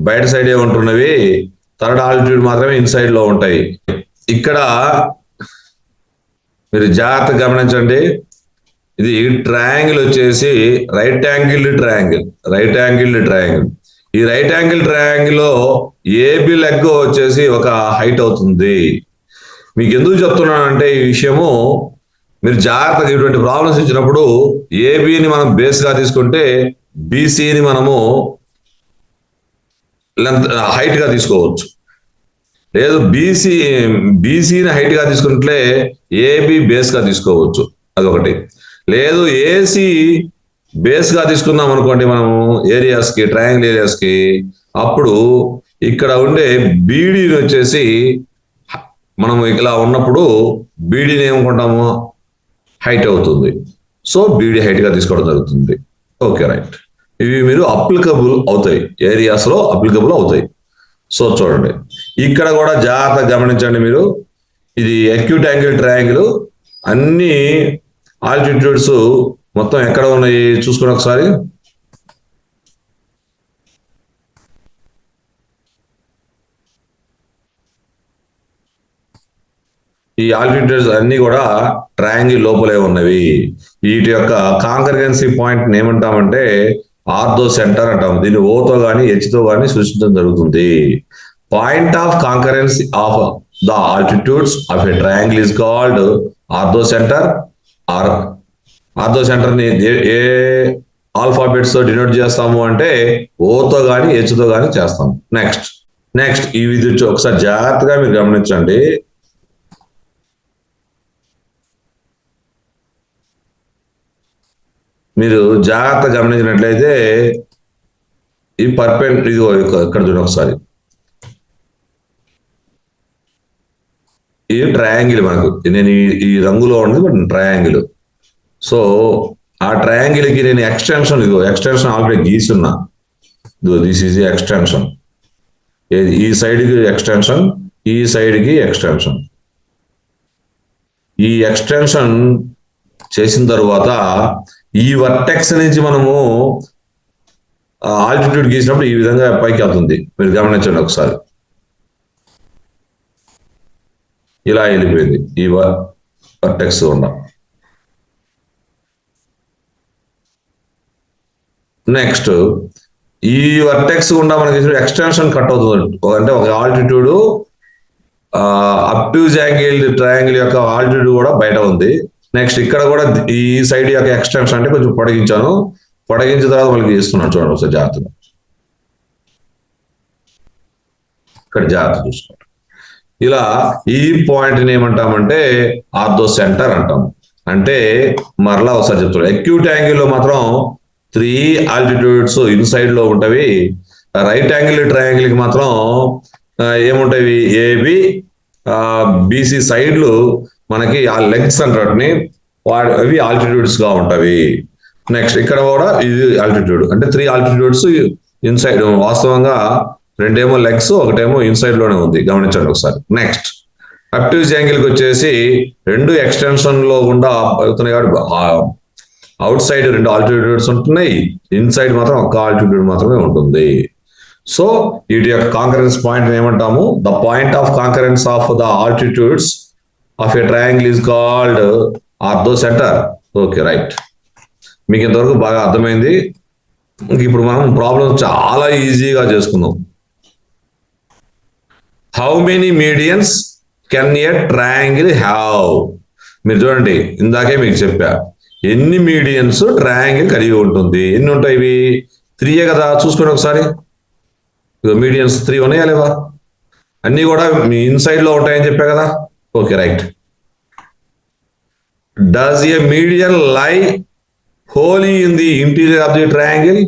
బయట సైడే ఉంటున్నవి, థర్డ్ ఆల్టిట్యూడ్ మాత్రమే ఇన్సైడ్ లో ఉంటాయి. ఇక్కడ మీరు జాగ్రత్తగా గమనించండి, ఇది ట్రయాంగిల్ వచ్చేసి రైట్ యాంగిల్ ట్రయాంగిల్. ఈ రైట్ యాంగిల్ ట్రయాంగిల్ లో ఏబి లెగ్ వచ్చేసి ఒక హైట్ అవుతుంది. మీకు ఎందుకు చెప్తున్నానంటే ఈ విషయము మీరు జాగ్రత్తగా ఇటువంటి ప్రాబ్లమ్స్ ఇచ్చినప్పుడు ఏబిని మనం బేస్ గా తీసుకుంటే బీసీని మనము లెంత్ హైట్ గా తీసుకోవచ్చు. లేదు బీసీని హైట్ గా తీసుకుంటే ఏబి బేస్ గా తీసుకోవచ్చు, అదొకటి. లేదు ఏసీ బేస్ గా తీసుకుందాం అనుకోండి మనము ఏరియాస్ కి, ట్రయాంగిల్ ఏరియాస్ కి, అప్పుడు ఇక్కడ ఉండే బీడీని వచ్చేసి మనం ఇలా ఉన్నప్పుడు బీడీని ఏమనుకుంటాము హైట్ అవుతుంది. సో బీడీ హైట్ గా తీసుకోవడం జరుగుతుంది. Okay, right. ఇవి మీరు అప్లికబుల్ అవుతాయి, ఏరియాస్ లో అప్లికబుల్ అవుతాయి. సో చూడండి, ఇక్కడ కూడా జాగ్రత్తగా గమనించండి మీరు. ఇది అక్యూట్ యాంగిల్ ట్రయాంగిల్, అన్ని ఆల్టిట్యూడ్స్ మొత్తం ఎక్కడ ఉన్నాయి చూసుకుని ఒకసారి. ఈ ఆల్టిట్యూడ్స్ అన్ని కూడా ట్రయాంగిల్ లోపలే ఉన్నవి. వీటి యొక్క కాంకరెన్సీ పాయింట్ ఏమంటామంటే ఆర్థో సెంటర్ అంటాం. దీన్ని ఓతో గాని హెచ్తో గాని సూచించడం జరుగుతుంది. Point of concurrency of the altitudes of a triangle is called ortho centre. Ortho centre ని ఏ ఆల్ఫాబెట్స్ తో డినోట్ చేస్తాము అంటే ఓతో గాని హెచ్తో గాని చేస్తాము. నెక్స్ట్ ఇది ఒకసారి జాగ్రత్తగా మీరు గమనించండి. మీరు జాగ్రత్తగా గమనించినట్లయితే ఈ ఇదిగో ఇక్కడ చూడండి ఒకసారి, ఈ ట్రయాంగిల్ మనకు నేను ఈ రంగులో ఉన్నది ట్రయాంగిల్. సో ఆ ట్రయాంగిల్ కి నేను ఎక్స్టెన్షన్ ఆల్రెడీ గీసున్నా. This is extension. ఈ సైడ్ కి ఎక్స్టెన్షన్, ఈ సైడ్ కి ఎక్స్టెన్షన్. ఈ ఎక్స్టెన్షన్ చేసిన తర్వాత ఈ వర్టెక్స్ నుంచి మనము ఆల్టిట్యూడ్ గీసినప్పుడు ఈ విధంగా పైకి వెళ్తుంది. మీరు గమనించండి ఒకసారి, ఇలా వెళ్ళిపోయింది ఈ వర్టెక్స్ గుండా. నెక్స్ట్ ఈ వర్టెక్స్ గుండా మనకి ఎక్స్టెన్షన్ కట్ అవుతుంది. అంటే ఒక ఆల్టిట్యూడ్ అబ్ట్యూజ్ యాంగిల్ ట్రయాంగిల్ యొక్క ఆల్టిట్యూడ్ కూడా బయట ఉంది. నెక్స్ట్ ఇక్కడ కూడా ఈ సైడ్ యొక్క ఎక్స్టెన్షన్ అంటే కొంచెం పొడిగించాను. పొడిగించిన తర్వాత మళ్ళీ గీస్తున్నాను. చూడండి ఒకసారి జాగ్రత్తగా, ఇక్కడ జాగ్రత్త చూసుకోండి. ఇలా ఈ పాయింట్ ని ఏమంటామంటే ఆర్థో సెంటర్ అంటాము. అంటే మరలా ఒకసారి చెప్తున్నాను, అక్యూట్ యాంగిల్ లో మాత్రం 3 ఆల్టిట్యూడ్స్ ఇన్సైడ్ లో ఉంటవి. రైట్ యాంగిల్ ట్రయాంగిల్ కి మాత్రం ఏముంటాయి, ఏబి బీసీ సైడ్లు మనకి ఆ లెగ్స్ అంటారని అవి ఆల్టిట్యూడ్స్ గా ఉంటవి. నెక్స్ట్ ఇక్కడ కూడా ఇది ఆల్టిట్యూడ్, అంటే 3 ఆల్టిట్యూడ్స్ ఇన్సైడ్. వాస్తవంగా 2 ఏమో లెగ్స్, ఒకటేమో ఇన్సైడ్ లోనే ఉంది. గమనించండి ఒకసారి. నెక్స్ట్ అబ్ట్యూజ్ యాంగిల్ కి వచ్చేసి 2 ఎక్స్టెన్షన్ లో గుండా అవుతున్నాయి కాబట్టి అవుట్ సైడ్ 2 ఆల్టిట్యూడ్స్ ఉంటున్నాయి, ఇన్సైడ్ మాత్రం ఒక ఆల్టిట్యూడ్ మాత్రమే ఉంటుంది. సో వీటి యొక్క కాంకరెన్స్ పాయింట్ ఏమంటాము, the point of concurrence of the altitudes of a triangle is called ortho centre. Okay, right. మీకు ఇంతవరకు బాగా అర్థమైంది. ఇప్పుడు మనం ప్రాబ్లం చాలా ఈజీగా చేసుకుందాం. How many medians can a triangle have? మీరు చూడండి, ఇందాకే మీకు చెప్పా, ఎన్ని మీడియన్స్ ట్రయాంగిల్ కలిగి ఉంటుంది. ఎన్ని ఉంటాయి? ఇవి 3 కదా. చూసుకోండి ఒకసారి. మీడియన్స్ 3 ఉన్నాయా లేవా? అన్ని కూడా మీ ఇన్సైడ్ లో ఉంటాయని చెప్పా కదా. Okay, right. Does a median lie wholly in the interior of the triangle?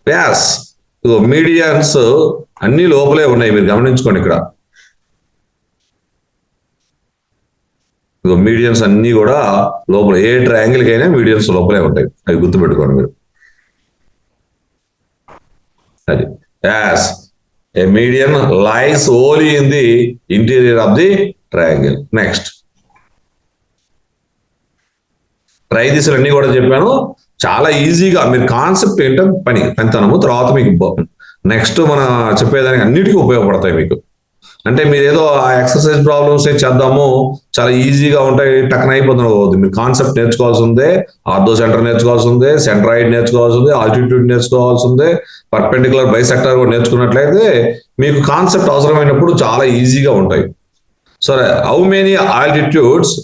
Yes. Medians అన్ని లోపలే ఉన్నాయి, మీరు గమనించుకోండి ఇక్కడ. మీడియన్స్ అన్ని కూడా లోపల, ఏ ట్రయాంగిల్ కైనా మీడియన్స్ లోపలే ఉంటాయి. అవి గుర్తుపెట్టుకోండి మీరు. అది as a median lies only in the interior of the triangle. Next, ట్రై దిశలు అన్ని కూడా చెప్పాను. చాలా ఈజీగా మీరు కాన్సెప్ట్ ఏంటో పనితనము తర్వాత మీకు నెక్స్ట్ మన చెప్పేదానికి అన్నిటికీ ఉపయోగపడతాయి మీకు. అంటే మీరు ఏదో ఆ ఎక్సర్సైజ్ ప్రాబ్లమ్స్ చేద్దాము చాలా ఈజీగా ఉంటాయి టక్కన అయిపోతుంది. మీరు కాన్సెప్ట్ నేర్చుకోవాల్సిందే, ఆర్థో సెంటర్ నేర్చుకోవాల్సిందే, సెంట్రాయిడ్ నేర్చుకోవాల్సిందే, ఆల్టిట్యూడ్ నేర్చుకోవాల్సిందే, పర్పెండిక్యులర్ బైసెక్టర్ కూడా నేర్చుకున్నట్లయితే మీకు కాన్సెప్ట్ అవసరమైనప్పుడు చాలా ఈజీగా ఉంటాయి. సరే, how many altitudes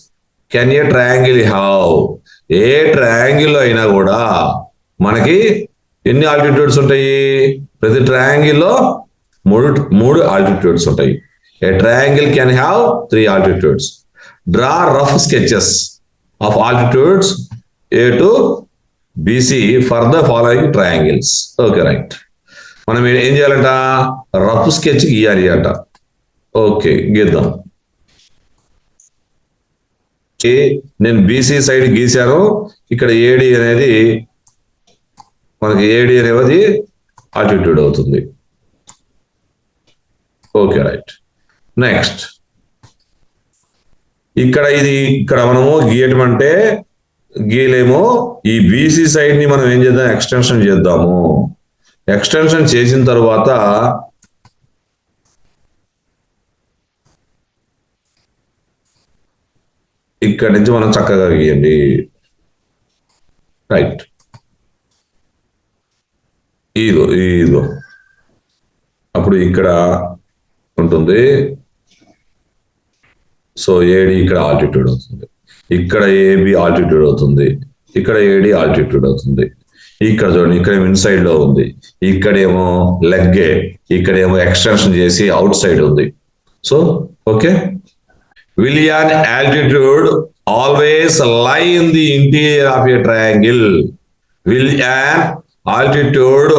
can a triangle have? ఏ ట్రయాంగిల్ అయినా కూడా మనకి ఎన్ని ఆల్టిట్యూడ్స్ ఉంటాయి? ప్రతి ట్రయాంగిల్లో మూడు ఆల్టిట్యూడ్స్ ఉంటాయి. A triangle can have 3 altitudes. Draw rough sketches of altitudes A to BC for the following triangles. Okay, right. మనం ఏం చేయాలంట? రఫ్ స్కెచ్ గీయాలి అంట. ఓకే, గీద్దాం. నేను బీసీ సైడ్ గీశాను. ఇక్కడ ఏడి అనేది మనకి ఏడి అనేది ఆల్టిట్యూడ్ అవుతుంది. Okay, right. నెక్స్ట్, ఇక్కడ మనము గీయటం అంటే గీయలేము. ఈ బీసీ సైడ్ ని మనం ఏం చేద్దాం? ఎక్స్టెన్షన్ చేద్దాము. ఎక్స్టెన్షన్ చేసిన తర్వాత ఇక్కడి నుంచి మనం చక్కగా గీయండి. రైట్. ఇదో అప్పుడు ఇక్కడ ఉంటుంది. సో ఏడి ఇక్కడ ఆల్టిట్యూడ్ అవుతుంది, ఇక్కడ ఏబి ఆల్టిట్యూడ్ అవుతుంది, ఇక్కడ ఏడి ఆల్టిట్యూడ్ అవుతుంది. ఇక్కడ చూడండి, ఇక్కడ ఇన్సైడ్ లో ఉంది, ఇక్కడేమో లెగ్గే, ఇక్కడేమో ఎక్స్టెన్షన్ చేసి అవుట్ సైడ్ ఉంది. So okay. Will an altitude always lie in the interior of a triangle? Will an altitude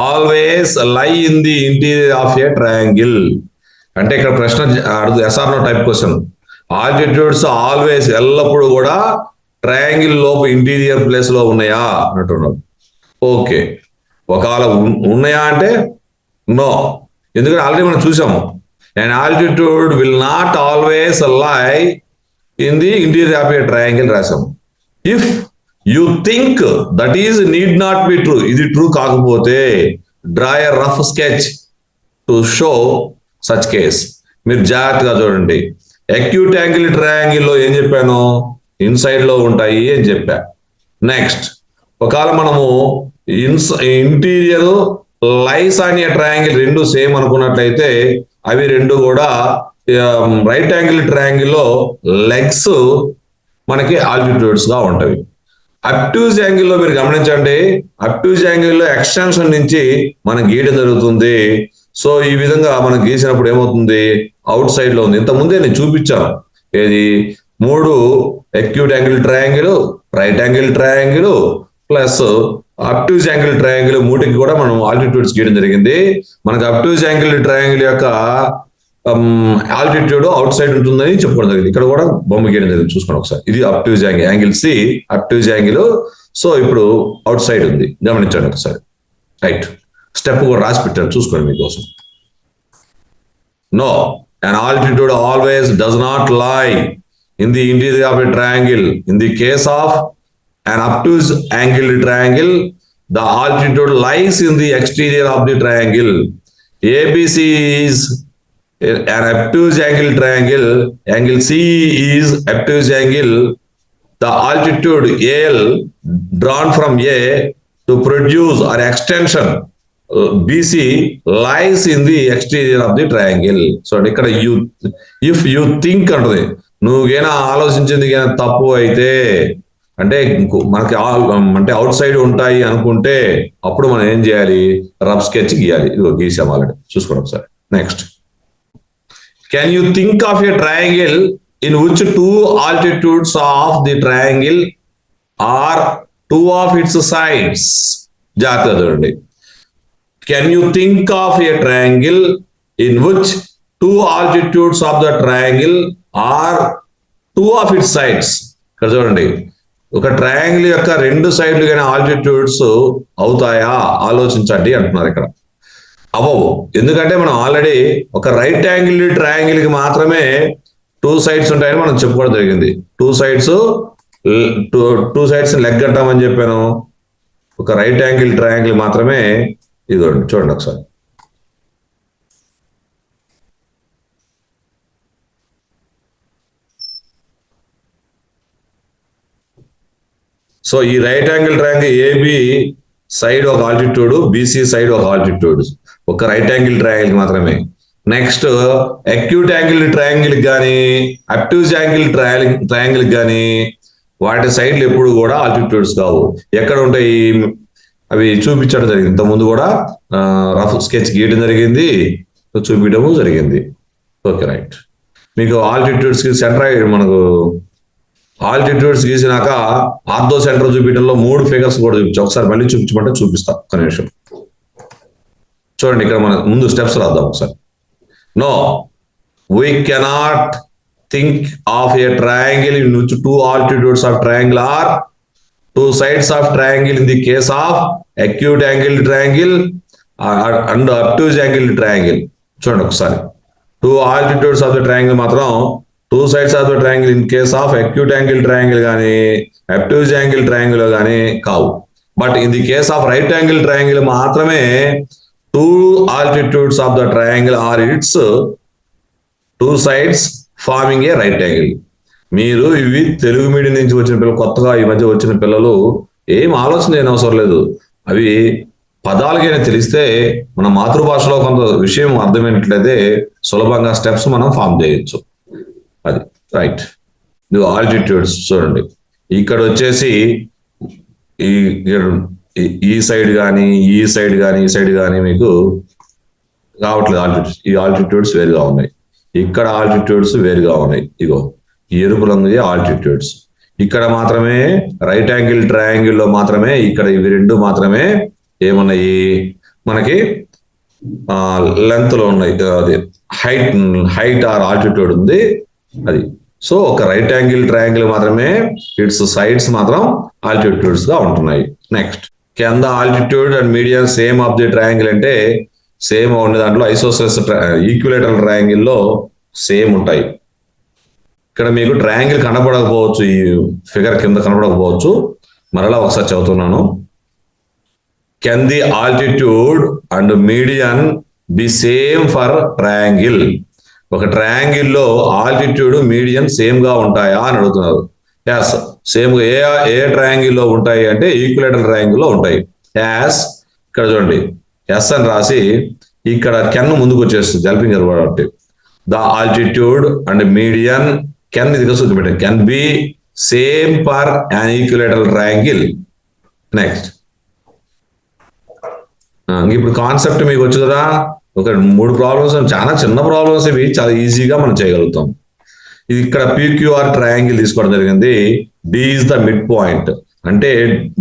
always lie in the interior of a triangle? అంటే ఇక్కడ ప్రశ్న yes or no type question. Altitudes always ఎల్లప్పుడు కూడా triangle లోపు interior place లో ఉన్నాయా అంటున్నాడు. Okay, ఒకవేళ ఉన్నాయా అంటే నో, ఎందుకంటే ఆల్రెడీ మనం చూసాము. An altitude will not always lie in the interior of a triangle రాసాము. If you think that is need not be true, ఇది ట్రూ కాకపోతే draw a rough sketch to show such case. మీరు జాగ్రత్తగా చూడండి. acute angle triangle లో ఏం చెప్పాను? Inside లో ఉంటాయి అని చెప్పా. నెక్స్ట్, ఒకవేళ మనము ఇంటీరియర్ లైస్ అనే ట్రయాంగిల్ రెండు సేమ్ అనుకున్నట్లయితే అవి రెండు కూడా రైట్ యాంగిల్ ట్రయాంగిల్ లో లెగ్స్ మనకి ఆల్టిట్యూడ్స్ గా ఉంటాయి. అబ్ట్యూజ్ యాంగిల్ లో మీరు గమనించండి, అబ్ట్యూజ్ యాంగిల్ లో ఎక్స్టెన్షన్ నుంచి మనం గీయడం జరుగుతుంది. సో ఈ విధంగా మనం గీసినప్పుడు ఏమవుతుంది? అవుట్ సైడ్ లో ఉంది. ఇంతకుముందే నేను చూపించాను. ఏది? 3 acute angle triangle, right angle triangle plus obtuse angle triangle, మూటికి కూడా మనం ఆల్టిట్యూడ్స్ గీయడం జరిగింది. మనకు అబ్ట్యూజ్ యాంగిల్ ట్రయాంగిల్ యొక్క ఆల్టిట్యూడ్ అవుట్ సైడ్ ఉంటుందని చెప్పుకోవడం జరిగింది. ఇక్కడ కూడా బొమ్మ గీయడం జరిగింది, చూసుకోండి ఒకసారి. ఇది obtuse angle, angle C obtuse angle. So ఇప్పుడు అవుట్ సైడ్ ఉంది, గమనించండి ఒకసారి. రైట్, స్టెప్ కూడా రాసి పెట్టాను, చూసుకోండి మీకోసం. No, an altitude always does not lie in the interior of a triangle. In the case of an obtuse angle triangle, the altitude lies in the exterior of the triangle. ABC is an obtuse angle triangle, angle C is obtuse angle. The altitude AL drawn from A to produce or extension BC lies in the exterior of the triangle. So ఇక్కడ if you think అంటది, నువ్వుగైనా ఆలోచించింది కానీ తప్పు అయితే, అంటే మనకి అంటే out side ఉంటాయి అనుకుంటే అప్పుడు మనం ఏం చేయాలి, రఫ్ స్కెచ్ గీయాలి. ఇదిగో గీసాం ఆల్రెడీ, చూసుకోండి ఒకసారి. Next, can you think of a triangle in which 2 altitudes of the triangle are 2 of its sides? జాగ్రత్త చూడండి. Can you think of a triangle in which 2 altitudes of the triangle are 2 of its sides? ఇక్కడ చూడండి, ఒక triangle యొక్క 2 సైడ్లు కానీ altitudes అవుతాయా ఆలోచించండి అంటున్నారు ఇక్కడ. అవ్వవు. ఎందుకంటే మనం ఆల్రెడీ ఒక రైట్ యాంగిల్ ట్రయాంగిల్ కి మాత్రమే 2 సైడ్స్ ఉంటాయని మనం చెప్పుకోవడం జరిగింది. 2 సైడ్స్ లెగ్ అంటామని చెప్పాను. ఒక రైట్ యాంగిల్ ట్రయాంగిల్ మాత్రమే. ఇదిగోండి చూడండి ఒకసారి. సో ఈ right angle triangle AB side ఒక ఆల్టిట్యూడ్, బీసీ సైడ్ ఒక ఆల్టిట్యూడ్, ఒక రైట్ యాంగిల్ ట్రయాంగిల్ మాత్రమే. నెక్స్ట్, అక్యూట్ యాంగిల్ ట్రయాంగిల్ కానీ అబ్ట్యూజ్ యాంగిల్ ట్రయాంగిల్ కానీ వాటి సైడ్లు ఎప్పుడు కూడా ఆల్టిట్యూడ్స్ కావు. ఎక్కడ ఉంటాయి అవి చూపించడం జరిగింది. ఇంతకుముందు కూడా రఫ్ స్కెచ్ గీయడం జరిగింది, చూపించడము జరిగింది. Okay, right. మీకు ఆల్టిట్యూడ్స్ కి సెంటర్, మనకు ఆల్టిట్యూడ్స్ గీసినాక ఆర్థో సెంటర్ చూపించడంలో 3 ఫిగర్స్ కూడా చూపించాం. ఒకసారి మళ్ళీ చూపించమంటే చూపిస్తా, ఒక నిమిషం చూడండి. ఇక్కడ మన ముందు స్టెప్స్ రాద్దాం ఒకసారి. No, we cannot think of a triangle in which 2 altitudes of triangle are 2 sides of triangle in the case of acute angle triangle and obtuse angle triangle. చూడండి ఒకసారి. 2 altitudes of the triangle మాత్రం 2 sides of the triangle in case of acute angle triangle కానీ obtuse angle triangle కానీ కావు. But in the case of right angle triangle మాత్రమే 2 altitudes of the triangle are its 2 sides forming a right angle. మీరు ఇవి Telugu medium నుంచి వచ్చిన పిల్లలు, కొత్తగా ఈ మధ్య వచ్చిన పిల్లలు ఏం ఆలోచన చేయని అవసరం లేదు. అవి పదాలకైనా తెలిస్తే మన మాతృభాషలో కొంత విషయం అర్థమైనట్లయితే సులభంగా స్టెప్స్ మనం ఫామ్ చేయొచ్చు. అది రైట్. ఇది ఆల్టిట్యూడ్స్ చూడండి. ఇక్కడ వచ్చేసి ఈ సైడ్ కానీ ఈ సైడ్ కానీ ఈ సైడ్ కానీ మీకు రావట్లేదు ఆల్టిట్యూడ్స్. ఈ ఆల్టిట్యూడ్స్ వేరుగా ఉన్నాయి, ఇక్కడ ఆల్టిట్యూడ్స్ వేరుగా ఉన్నాయి. ఇగో ఈ ఎరుపు రంగు ఆల్టిట్యూడ్స్. ఇక్కడ మాత్రమే రైట్ యాంగిల్ ట్రయాంగిల్ లో మాత్రమే ఇక్కడ ఇవి 2 మాత్రమే ఏమున్నాయి మనకి లెంత్ లో ఉన్నాయి. అది హైట్ ఆర్ ఆల్టిట్యూడ్ ఉంది అది. సో ఒక రైట్ యాంగిల్ ట్రయాంగిల్ మాత్రమే ఇట్స్ సైడ్స్ మాత్రం ఆల్టిట్యూడ్స్ గా ఉంటున్నాయి. Next, can the altitude and medium same of the triangle అంటే సేమ్ ఉండే దాంట్లో ఐసోసెలస్ ఈక్విలేటరల్ ట్రయాంగిల్ లో సేమ్ ఉంటాయి. ఇక్కడ మీకు ట్రయాంగిల్ కనపడకపోవచ్చు, ఈ ఫిగర్ కింద కనపడకపోవచ్చు. మరలా ఒకసారి చదువుతున్నాను. Can the altitude and median be same for triangle? ఒక ట్రయాంగిల్ లో ఆల్టిట్యూడ్ మీడియన్ సేమ్ గా ఉంటాయా అని అడుగుతున్నారు. As, same. ఏ ట్రయాంగిల్ లో ఉంటాయి అంటే ఈక్విలేటరల్ ట్రయాంగిల్ లో ఉంటాయి. యాస్, ఇక్కడ చూడండి ఎస్ అని రాసి ఇక్కడ కెన్ ముందుకు వచ్చేస్తుంది హెల్పింగ్ కాబట్టి. The altitude and median can ఇది చూపెట్టాను, can be same for an equilateral triangle. Next, ఇప్పుడు కాన్సెప్ట్ మీకు వచ్చు కదా. ఒక 3 ప్రాబ్లమ్స్, చాలా చిన్న ప్రాబ్లమ్స్ ఇవి, చాలా ఈజీగా మనం చేయగలుగుతాం. ఇది ఇక్కడ PQR ట్రయాంగిల్ తీసుకోవడం జరిగింది. D is the mid point. అంటే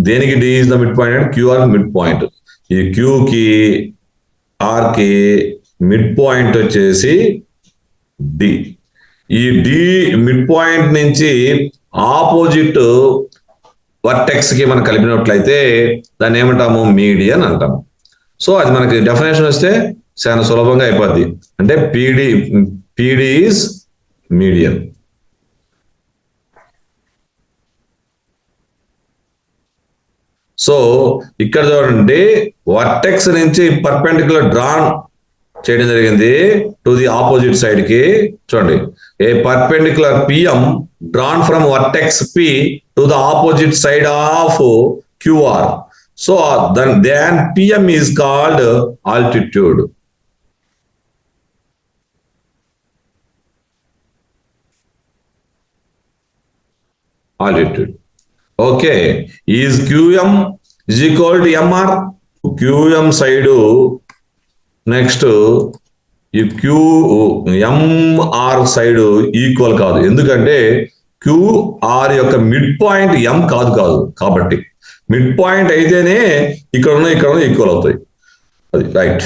దేనికి D is the mid point అంటే క్యూఆర్ మిడ్ పాయింట్. ఈ క్యూకి ఆర్కి మిడ్ పాయింట్ వచ్చేసి డి. ఈ డి మిడ్ పాయింట్ నుంచి ఆపోజిట్ వర్టెక్స్ కి మనం కలిపినట్లయితే దాన్ని ఏమంటాము, మీడియన్ అంటాము. సో అది మనకి డెఫినేషన్ వస్తే చాలా సులభంగా అయిపోద్ది. అంటే పిడి ఈజ్ మీడియన్. సో ఇక్కడ చూడండి, వర్టెక్స్ నుంచి పర్పెండిక్యులర్ డ్రాన్ చేయడం జరిగింది టు ది ఆపోజిట్ సైడ్ కి. చూడండి, a perpendicular P M drawn from vertex P to the opposite side of Q R. So then PM is called altitude. Altitude. Okay. Is QM is equal to MR? QM side next ఈ QMR side equal కాదు, ఎందుకంటే QR యొక్క mid point M కాదు కాబట్టి mid point అయితేనే ఇక్కడ equal అవుతాయి. అది రైట్.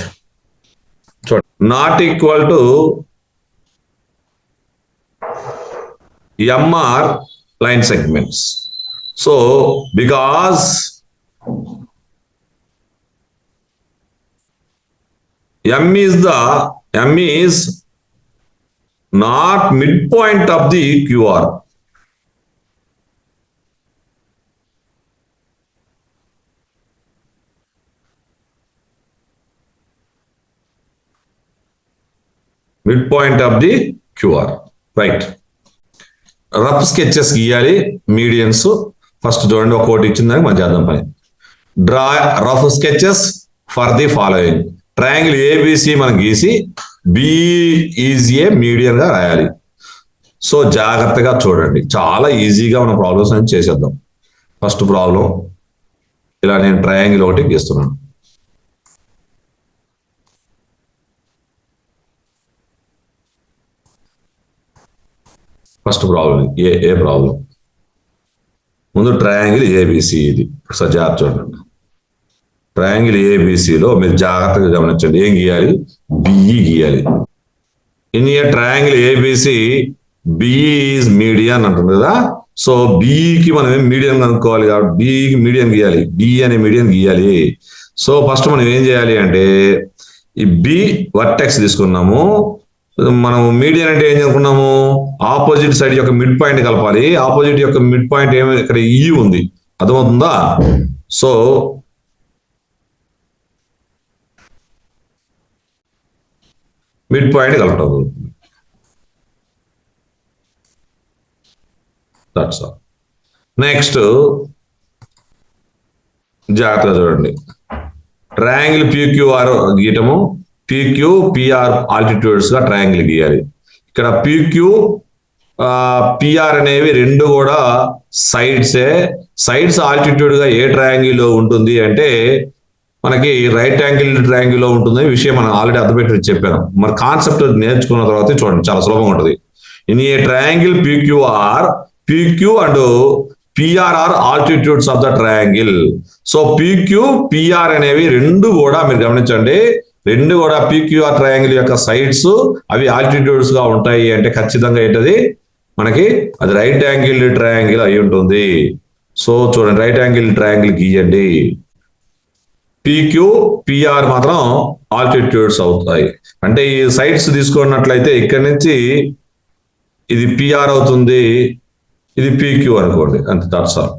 చూడండి, not equal to MR line segments. So because M is not midpoint of the QR. Midpoint of the QR. Right. Rough sketches గీయాలి మీడియన్స్. ఫస్ట్ చూడండి, ఒకటి ఇచ్చిందాక మనం చేద్దాం పని. Draw rough sketches for the following. Triangle ABC మనం గీసి B is a median గా రాయాలి. సో జాగ్రత్తగా చూడండి, చాలా ఈజీగా మన ప్రాబ్లమ్స్ అని చేసేద్దాం. ఫస్ట్ ప్రాబ్లం ఇలా నేను ట్రయాంగిల్ ఒకటి గీస్తున్నాను. ఫస్ట్ ప్రాబ్లం ఏ ప్రాబ్లం. ముందు ట్రయాంగిల్ ఏబిసి, ఇది ఒకసారి జాగ్రత్త చూడండి. ట్రయాంగిల్ ఏబిసిలో మీరు జాగ్రత్తగా గమనించండి, ఏం గీయాలి? బిఈ గీయాలి. In a triangle ABC BE is median అంటుంది కదా. సో బిఈకి మనం ఏం మీడియన్ కనుక్కోవాలి కాబట్టి బిఈకి మీడియన్ గీయాలి, బిఈ అనే మీడియన్ గీయాలి. సో ఫస్ట్ మనం ఏం చేయాలి అంటే ఈ బి వర్టెక్స్ తీసుకున్నాము. మనం మీడియన్ అంటే ఏం అనుకున్నాము? ఆపోజిట్ సైడ్ యొక్క మిడ్ పాయింట్ కలపాలి. ఆపోజిట్ యొక్క మిడ్ పాయింట్ ఏమి, ఇక్కడ ఈ ఉంది, అర్థమవుతుందా? సో మిడ్ పాయింట్ కలపడం. That's all. నెక్స్ట్ జాగ్రత్తగా చూడండి, triangle PQR గీయటము. PQ PR altitudes గా ట్రయాంగిల్ గీయాలి. ఇక్కడ PQ PR అనేవి రెండు కూడా సైడ్స్ ఆల్టిట్యూడ్ గా ఏ ట్రయాంగిల్ లో ఉంటుంది అంటే మనకి రైట్ యాంగిల్ ట్రయాంగిల్ లో ఉంటుంది. ఈ విషయం మనం ఆల్రెడీ అర్థపెట్టి చెప్పాను. మరి కాన్సెప్ట్ నేర్చుకున్న తర్వాత చూడండి, చాలా సులభంగా ఉంటుంది. In a triangle PQ and PR are altitudes of the triangle. So PQ PR అనేవి రెండు కూడా మీరు గమనించండి, రెండు కూడా PQR ట్రయాంగిల్ యొక్క సైడ్స్ అవి ఆల్టిట్యూడ్స్ గా ఉంటాయి అంటే ఖచ్చితంగా ఏంటది మనకి అది రైట్ యాంగిల్ ట్రయాంగిల్ అయి ఉంటుంది. సో చూడండి, రైట్ యాంగిల్ ట్రయాంగిల్ గీయండి. PQ PR మాత్రం ఆల్టిట్యూడ్స్ అవుతాయి. అంటే ఈ సైడ్స్ తీసుకున్నట్లయితే ఇక్కడ నుంచి ఇది PR అవుతుంది, ఇది PQ అనుకోండి, అంతే. That's all.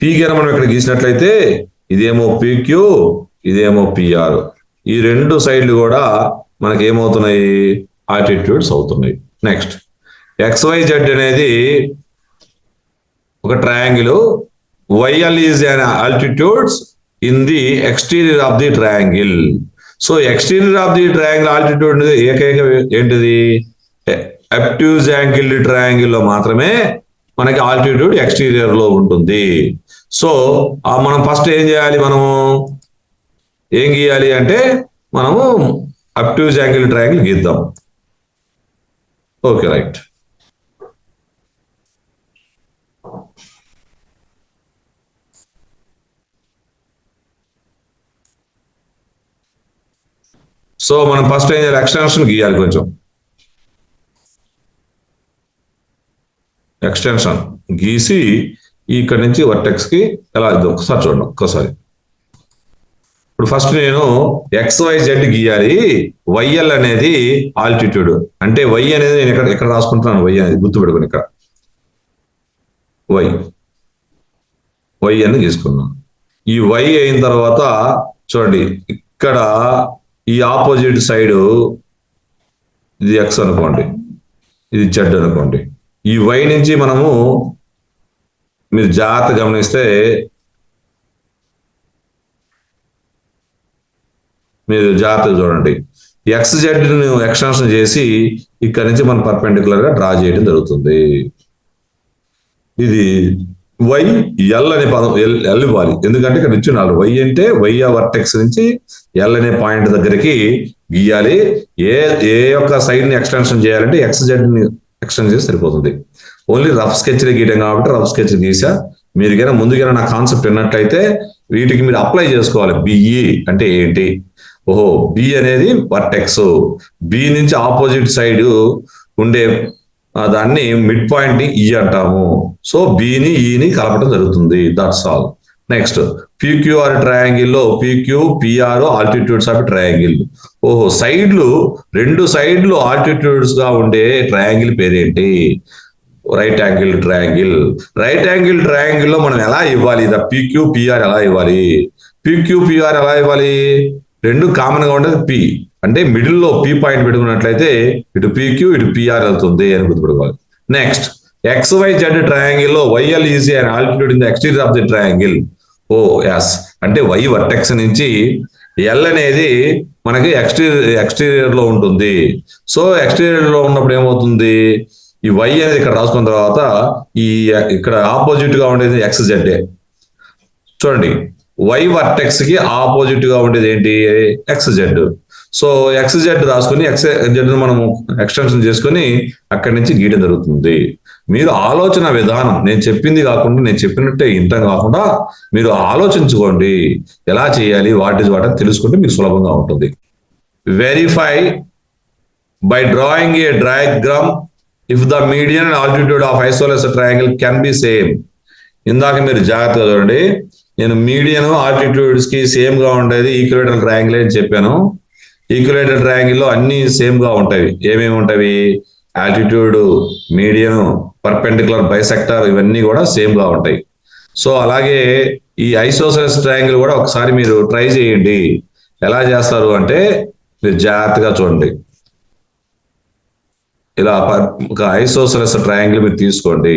PQ మనం ఇక్కడ గీసినట్లయితే ఇదేమో PQ, ఇదేమో PR. ఈ రెండు సైడ్లు కూడా మనకి ఏమవుతున్నాయి? ఆల్టిట్యూడ్స్ అవుతున్నాయి. నెక్స్ట్ XYZ అనేది ఒక triangle. YL is an altitudes in the exterior of the triangle. So exterior of the triangle altitude ఏకైక ఏంటిది? అబ్ట్యూజ్ యాంగిల్ ట్రయాంగిల్ లో మాత్రమే మనకి ఆల్టిట్యూడ్ ఎక్స్టీరియర్ లో ఉంటుంది. సో మనం ఫస్ట్ ఏం చేయాలి? మనము ఏం గీయాలి అంటే మనము అబ్ట్యూజ్ యాంగిల్ ట్రయాంగిల్ గీద్దాం. Okay, right. సో మనం ఫస్ట్ ఏం చేయాలి? ఎక్స్టెన్షన్ గీయాలి. కొంచెం ఎక్స్టెన్షన్ గీసి ఇక్కడ నుంచి వర్టెక్స్ కి ఎలా ఇద్దాం ఒకసారి చూడండి. ఒక్కసారి ఇప్పుడు ఫస్ట్ నేను XYZ గీయాలి. YL అనేది ఆల్టిట్యూడ్ అంటే Y అనేది నేను ఎక్కడ రాసుకుంటున్నాను? Y అనేది గుర్తుపెట్టుకుని ఇక్కడ Y అని తీసుకున్నాను. ఈ Y అయిన తర్వాత చూడండి, ఇక్కడ ఈ ఆపోజిట్ సైడ్ ఇది X అనుకోండి, ఇది Z అనుకోండి. ఈ Y నుంచి మనము మీరు జాగ్రత్త గమనిస్తే మీరు జాగ్రత్తగా చూడండి. XZ ను ఎక్స్టెన్షన్ చేసి ఇక్కడ నుంచి మనం పర్పెండిక్యులర్ గా డ్రా చేయడం జరుగుతుంది. ఇది వై ఎల్ అనే పదం ఎల్ ఇవ్వాలి, ఎందుకంటే ఇక్కడ ఇచ్చినారు వై అంటే వై వర్టెక్స్ నుంచి ఎల్ అనే పాయింట్ దగ్గరికి గీయాలి. ఏ యొక్క సైడ్ ని ఎక్స్టెన్షన్ చేయాలంటే XZ ని ఎక్స్టెన్షన్ చేసి సరిపోతుంది. ఓన్లీ రఫ్ స్కెచ్ గీయడం కాబట్టి రఫ్ స్కెచ్ గీసా. మీరు కన్నా ముందుగా నా కాన్సెప్ట్ విన్నట్లయితే వీటికి మీరు అప్లై చేసుకోవాలి. బిఈ అంటే ఏంటి? ఓహో, బి అనేది వర్టెక్స్, బి నుంచి ఆపోజిట్ సైడ్ ఉండే దాన్ని మిడ్ పాయింట్ ని ఈ అంటాము. సో బిని ఈని కలపడం జరుగుతుంది. That's all. Next PQR ట్రయాంగిల్లో PQ PR altitudes of triangle. ఓహో, రెండు సైడ్లు ఆల్టిట్యూడ్స్ గా ఉండే ట్రయాంగిల్ పేరేంటి? Right angle triangle. Right angle triangle లో మనం ఎలా ఇవ్వాలి? PQPR ఎలా ఇవ్వాలి? PQPR ఎలా ఇవ్వాలి? రెండు కామన్ గా ఉండేది P అంటే మిడిల్ లో P పాయింట్ పెట్టుకున్నట్లయితే ఇటు PQ ఇటు PR వెళ్తుంది అని గుర్తుపెట్టుకోవాలి. నెక్స్ట్ XYZ ట్రయాంగిల్ లో YL is an altitude in the exterior of the triangle. Oh yes, అంటే Y వర్టెక్స్ నుంచి L అనేది మనకి ఎక్స్టీరియర్ లో ఉంటుంది. సో ఎక్స్టీరియర్ లో ఉన్నప్పుడు ఏమవుతుంది? ఈ Y అనేది ఇక్కడ రాసుకున్న తర్వాత ఇక్కడ ఆపోజిట్ గా ఉండేది XZ. చూడండి, Y వర్టెక్స్ కి ఆపోజిట్ గా ఉండేది ఏంటి? XZ. సో XZ రాసుకుని XZ మనం ఎక్స్టెన్షన్ చేసుకుని అక్కడి నుంచి గీయడం జరుగుతుంది. మీరు ఆలోచన విధానం నేను చెప్పింది కాకుండా, నేను చెప్పినట్టే ఇంతం కాకుండా మీరు ఆలోచించుకోండి. ఎలా చేయాలి, వాట్ తెలుసుకుంటే మీకు సులభంగా ఉంటుంది. Verify by drawing a diagram if the median and altitude of isosceles triangle can be same. ఇందాక మీరు జాగ్రత్తగా చూడండి, నేను మీడియన్ ఆల్టిట్యూడ్స్ కి సేమ్ గా ఉండేది ఈక్విలేటరల్ ట్రయాంగిల్ అని చెప్పాను. ఈక్విలేటరల్ ట్రయాంగిల్ లో అన్ని సేమ్ గా ఉంటాయి. ఏమేమి ఉంటాయి? ఆల్టిట్యూడ్, మీడియన్, పర్పెండిక్యులర్, బైసెక్టర్, ఇవన్నీ కూడా సేమ్ గా ఉంటాయి. సో అలాగే ఈ ఐసోసెలస్ ట్రయాంగిల్ కూడా ఒకసారి మీరు ట్రై చేయండి. ఎలా చేస్తారు అంటే మీరు జాగ్రత్తగా చూడండి. ఇలా ఒక ఐసోసెలస్ ట్రయాంగిల్ మీరు తీసుకోండి.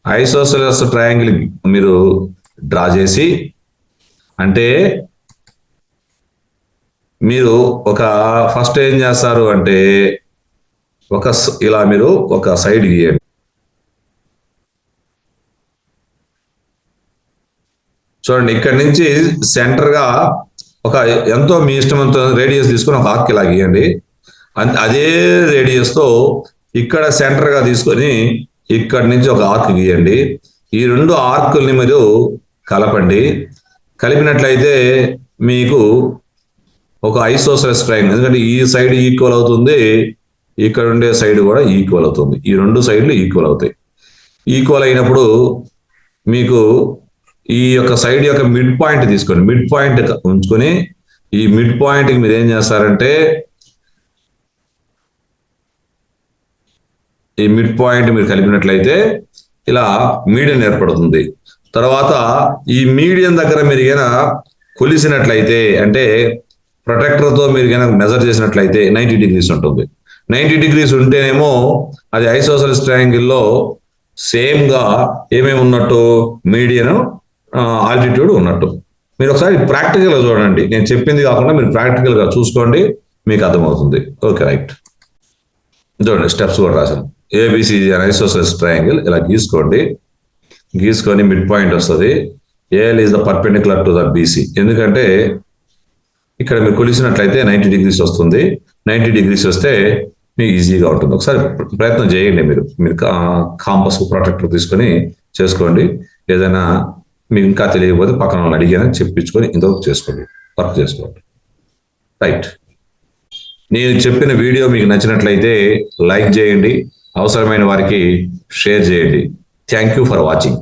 ఐసోసెలస్ ట్రయాంగిల్ మీరు డ్రా చేసి, అంటే మీరు ఫస్ట్ ఏం చేస్తారు అంటే ఇలా మీరు ఒక సైడ్ గీయండి. చూడండి, ఇక్కడ నుంచి సెంటర్ గా ఎంతో మీ ఇష్టంతో రేడియస్ తీసుకొని ఒక ఆర్క్ ఇలా గీయండి. అదే రేడియస్ తో ఇక్కడ సెంటర్ గా తీసుకొని ఇక్కడ నుంచి ఒక ఆర్క్ గీయండి. ఈ రెండు ఆర్కుల్ని మీరు కలపండి. కలిపినట్లయితే మీకు ఒక ఐసోసెలస్ ట్రయాంగిల్, ఎందుకంటే ఈ సైడ్ ఈక్వల్ అవుతుంది, ఇక్కడ ఉండే సైడ్ కూడా ఈక్వల్ అవుతుంది. ఈ రెండు సైడ్లు ఈక్వల్ అవుతాయి. ఈక్వల్ అయినప్పుడు మీకు ఈ యొక్క సైడ్ యొక్క మిడ్ పాయింట్ తీసుకోండి. మిడ్ పాయింట్ ఉంచుకొని ఈ మిడ్ పాయింట్ కి మీరు ఏం చేస్తారంటే ఈ మిడ్ పాయింట్ మీరు కలిపినట్లయితే ఇలా మీడియన్ ఏర్పడుతుంది. తర్వాత ఈ మీడియన్ దగ్గర మీరు కనుక కొలిసినట్లయితే, అంటే ప్రొటెక్టర్ తో మీరు కనుక మెజర్ చేసినట్లయితే 90 degrees ఉంటుంది. 90 degrees ఉంటేనేమో అది ఐసోసెలస్ ట్రయాంగిల్లో సేమ్ గా ఏమేమి ఉన్నట్టు? మీడియన్, ఆల్టిట్యూడ్ ఉన్నట్టు. మీరు ఒకసారి ప్రాక్టికల్ గా చూడండి. నేను చెప్పింది కాకుండా మీరు ప్రాక్టికల్ గా చూసుకోండి, మీకు అర్థమవుతుంది. Okay, right. చూడండి, స్టెప్స్ కూడా రాశాను. ABC ఐసోసెలస్ ట్రయాంగిల్ ఇలా గీసుకొని మిడ్ పాయింట్ వస్తుంది. AL is the perpendicular to the BC. ఎందుకంటే ఇక్కడ మీరు కొలిసినట్లయితే 90 degrees వస్తుంది. 90 degrees వస్తే మీకు ఈజీగా ఉంటుంది. ఒకసారి ప్రయత్నం చేయండి. మీరు కాంపస్ ప్రొటెక్టర్ తీసుకొని చేసుకోండి. ఏదైనా మీకు ఇంకా తెలియకపోతే పక్కన వాళ్ళు అడిగానని చెప్పించుకొని ఇంతవరకు చేసుకోండి, వర్క్ చేసుకోండి. రైట్. నేను చెప్పిన వీడియో మీకు నచ్చినట్లయితే లైక్ చేయండి, అవసరమైన వారికి షేర్ చేయండి. Thank you for watching.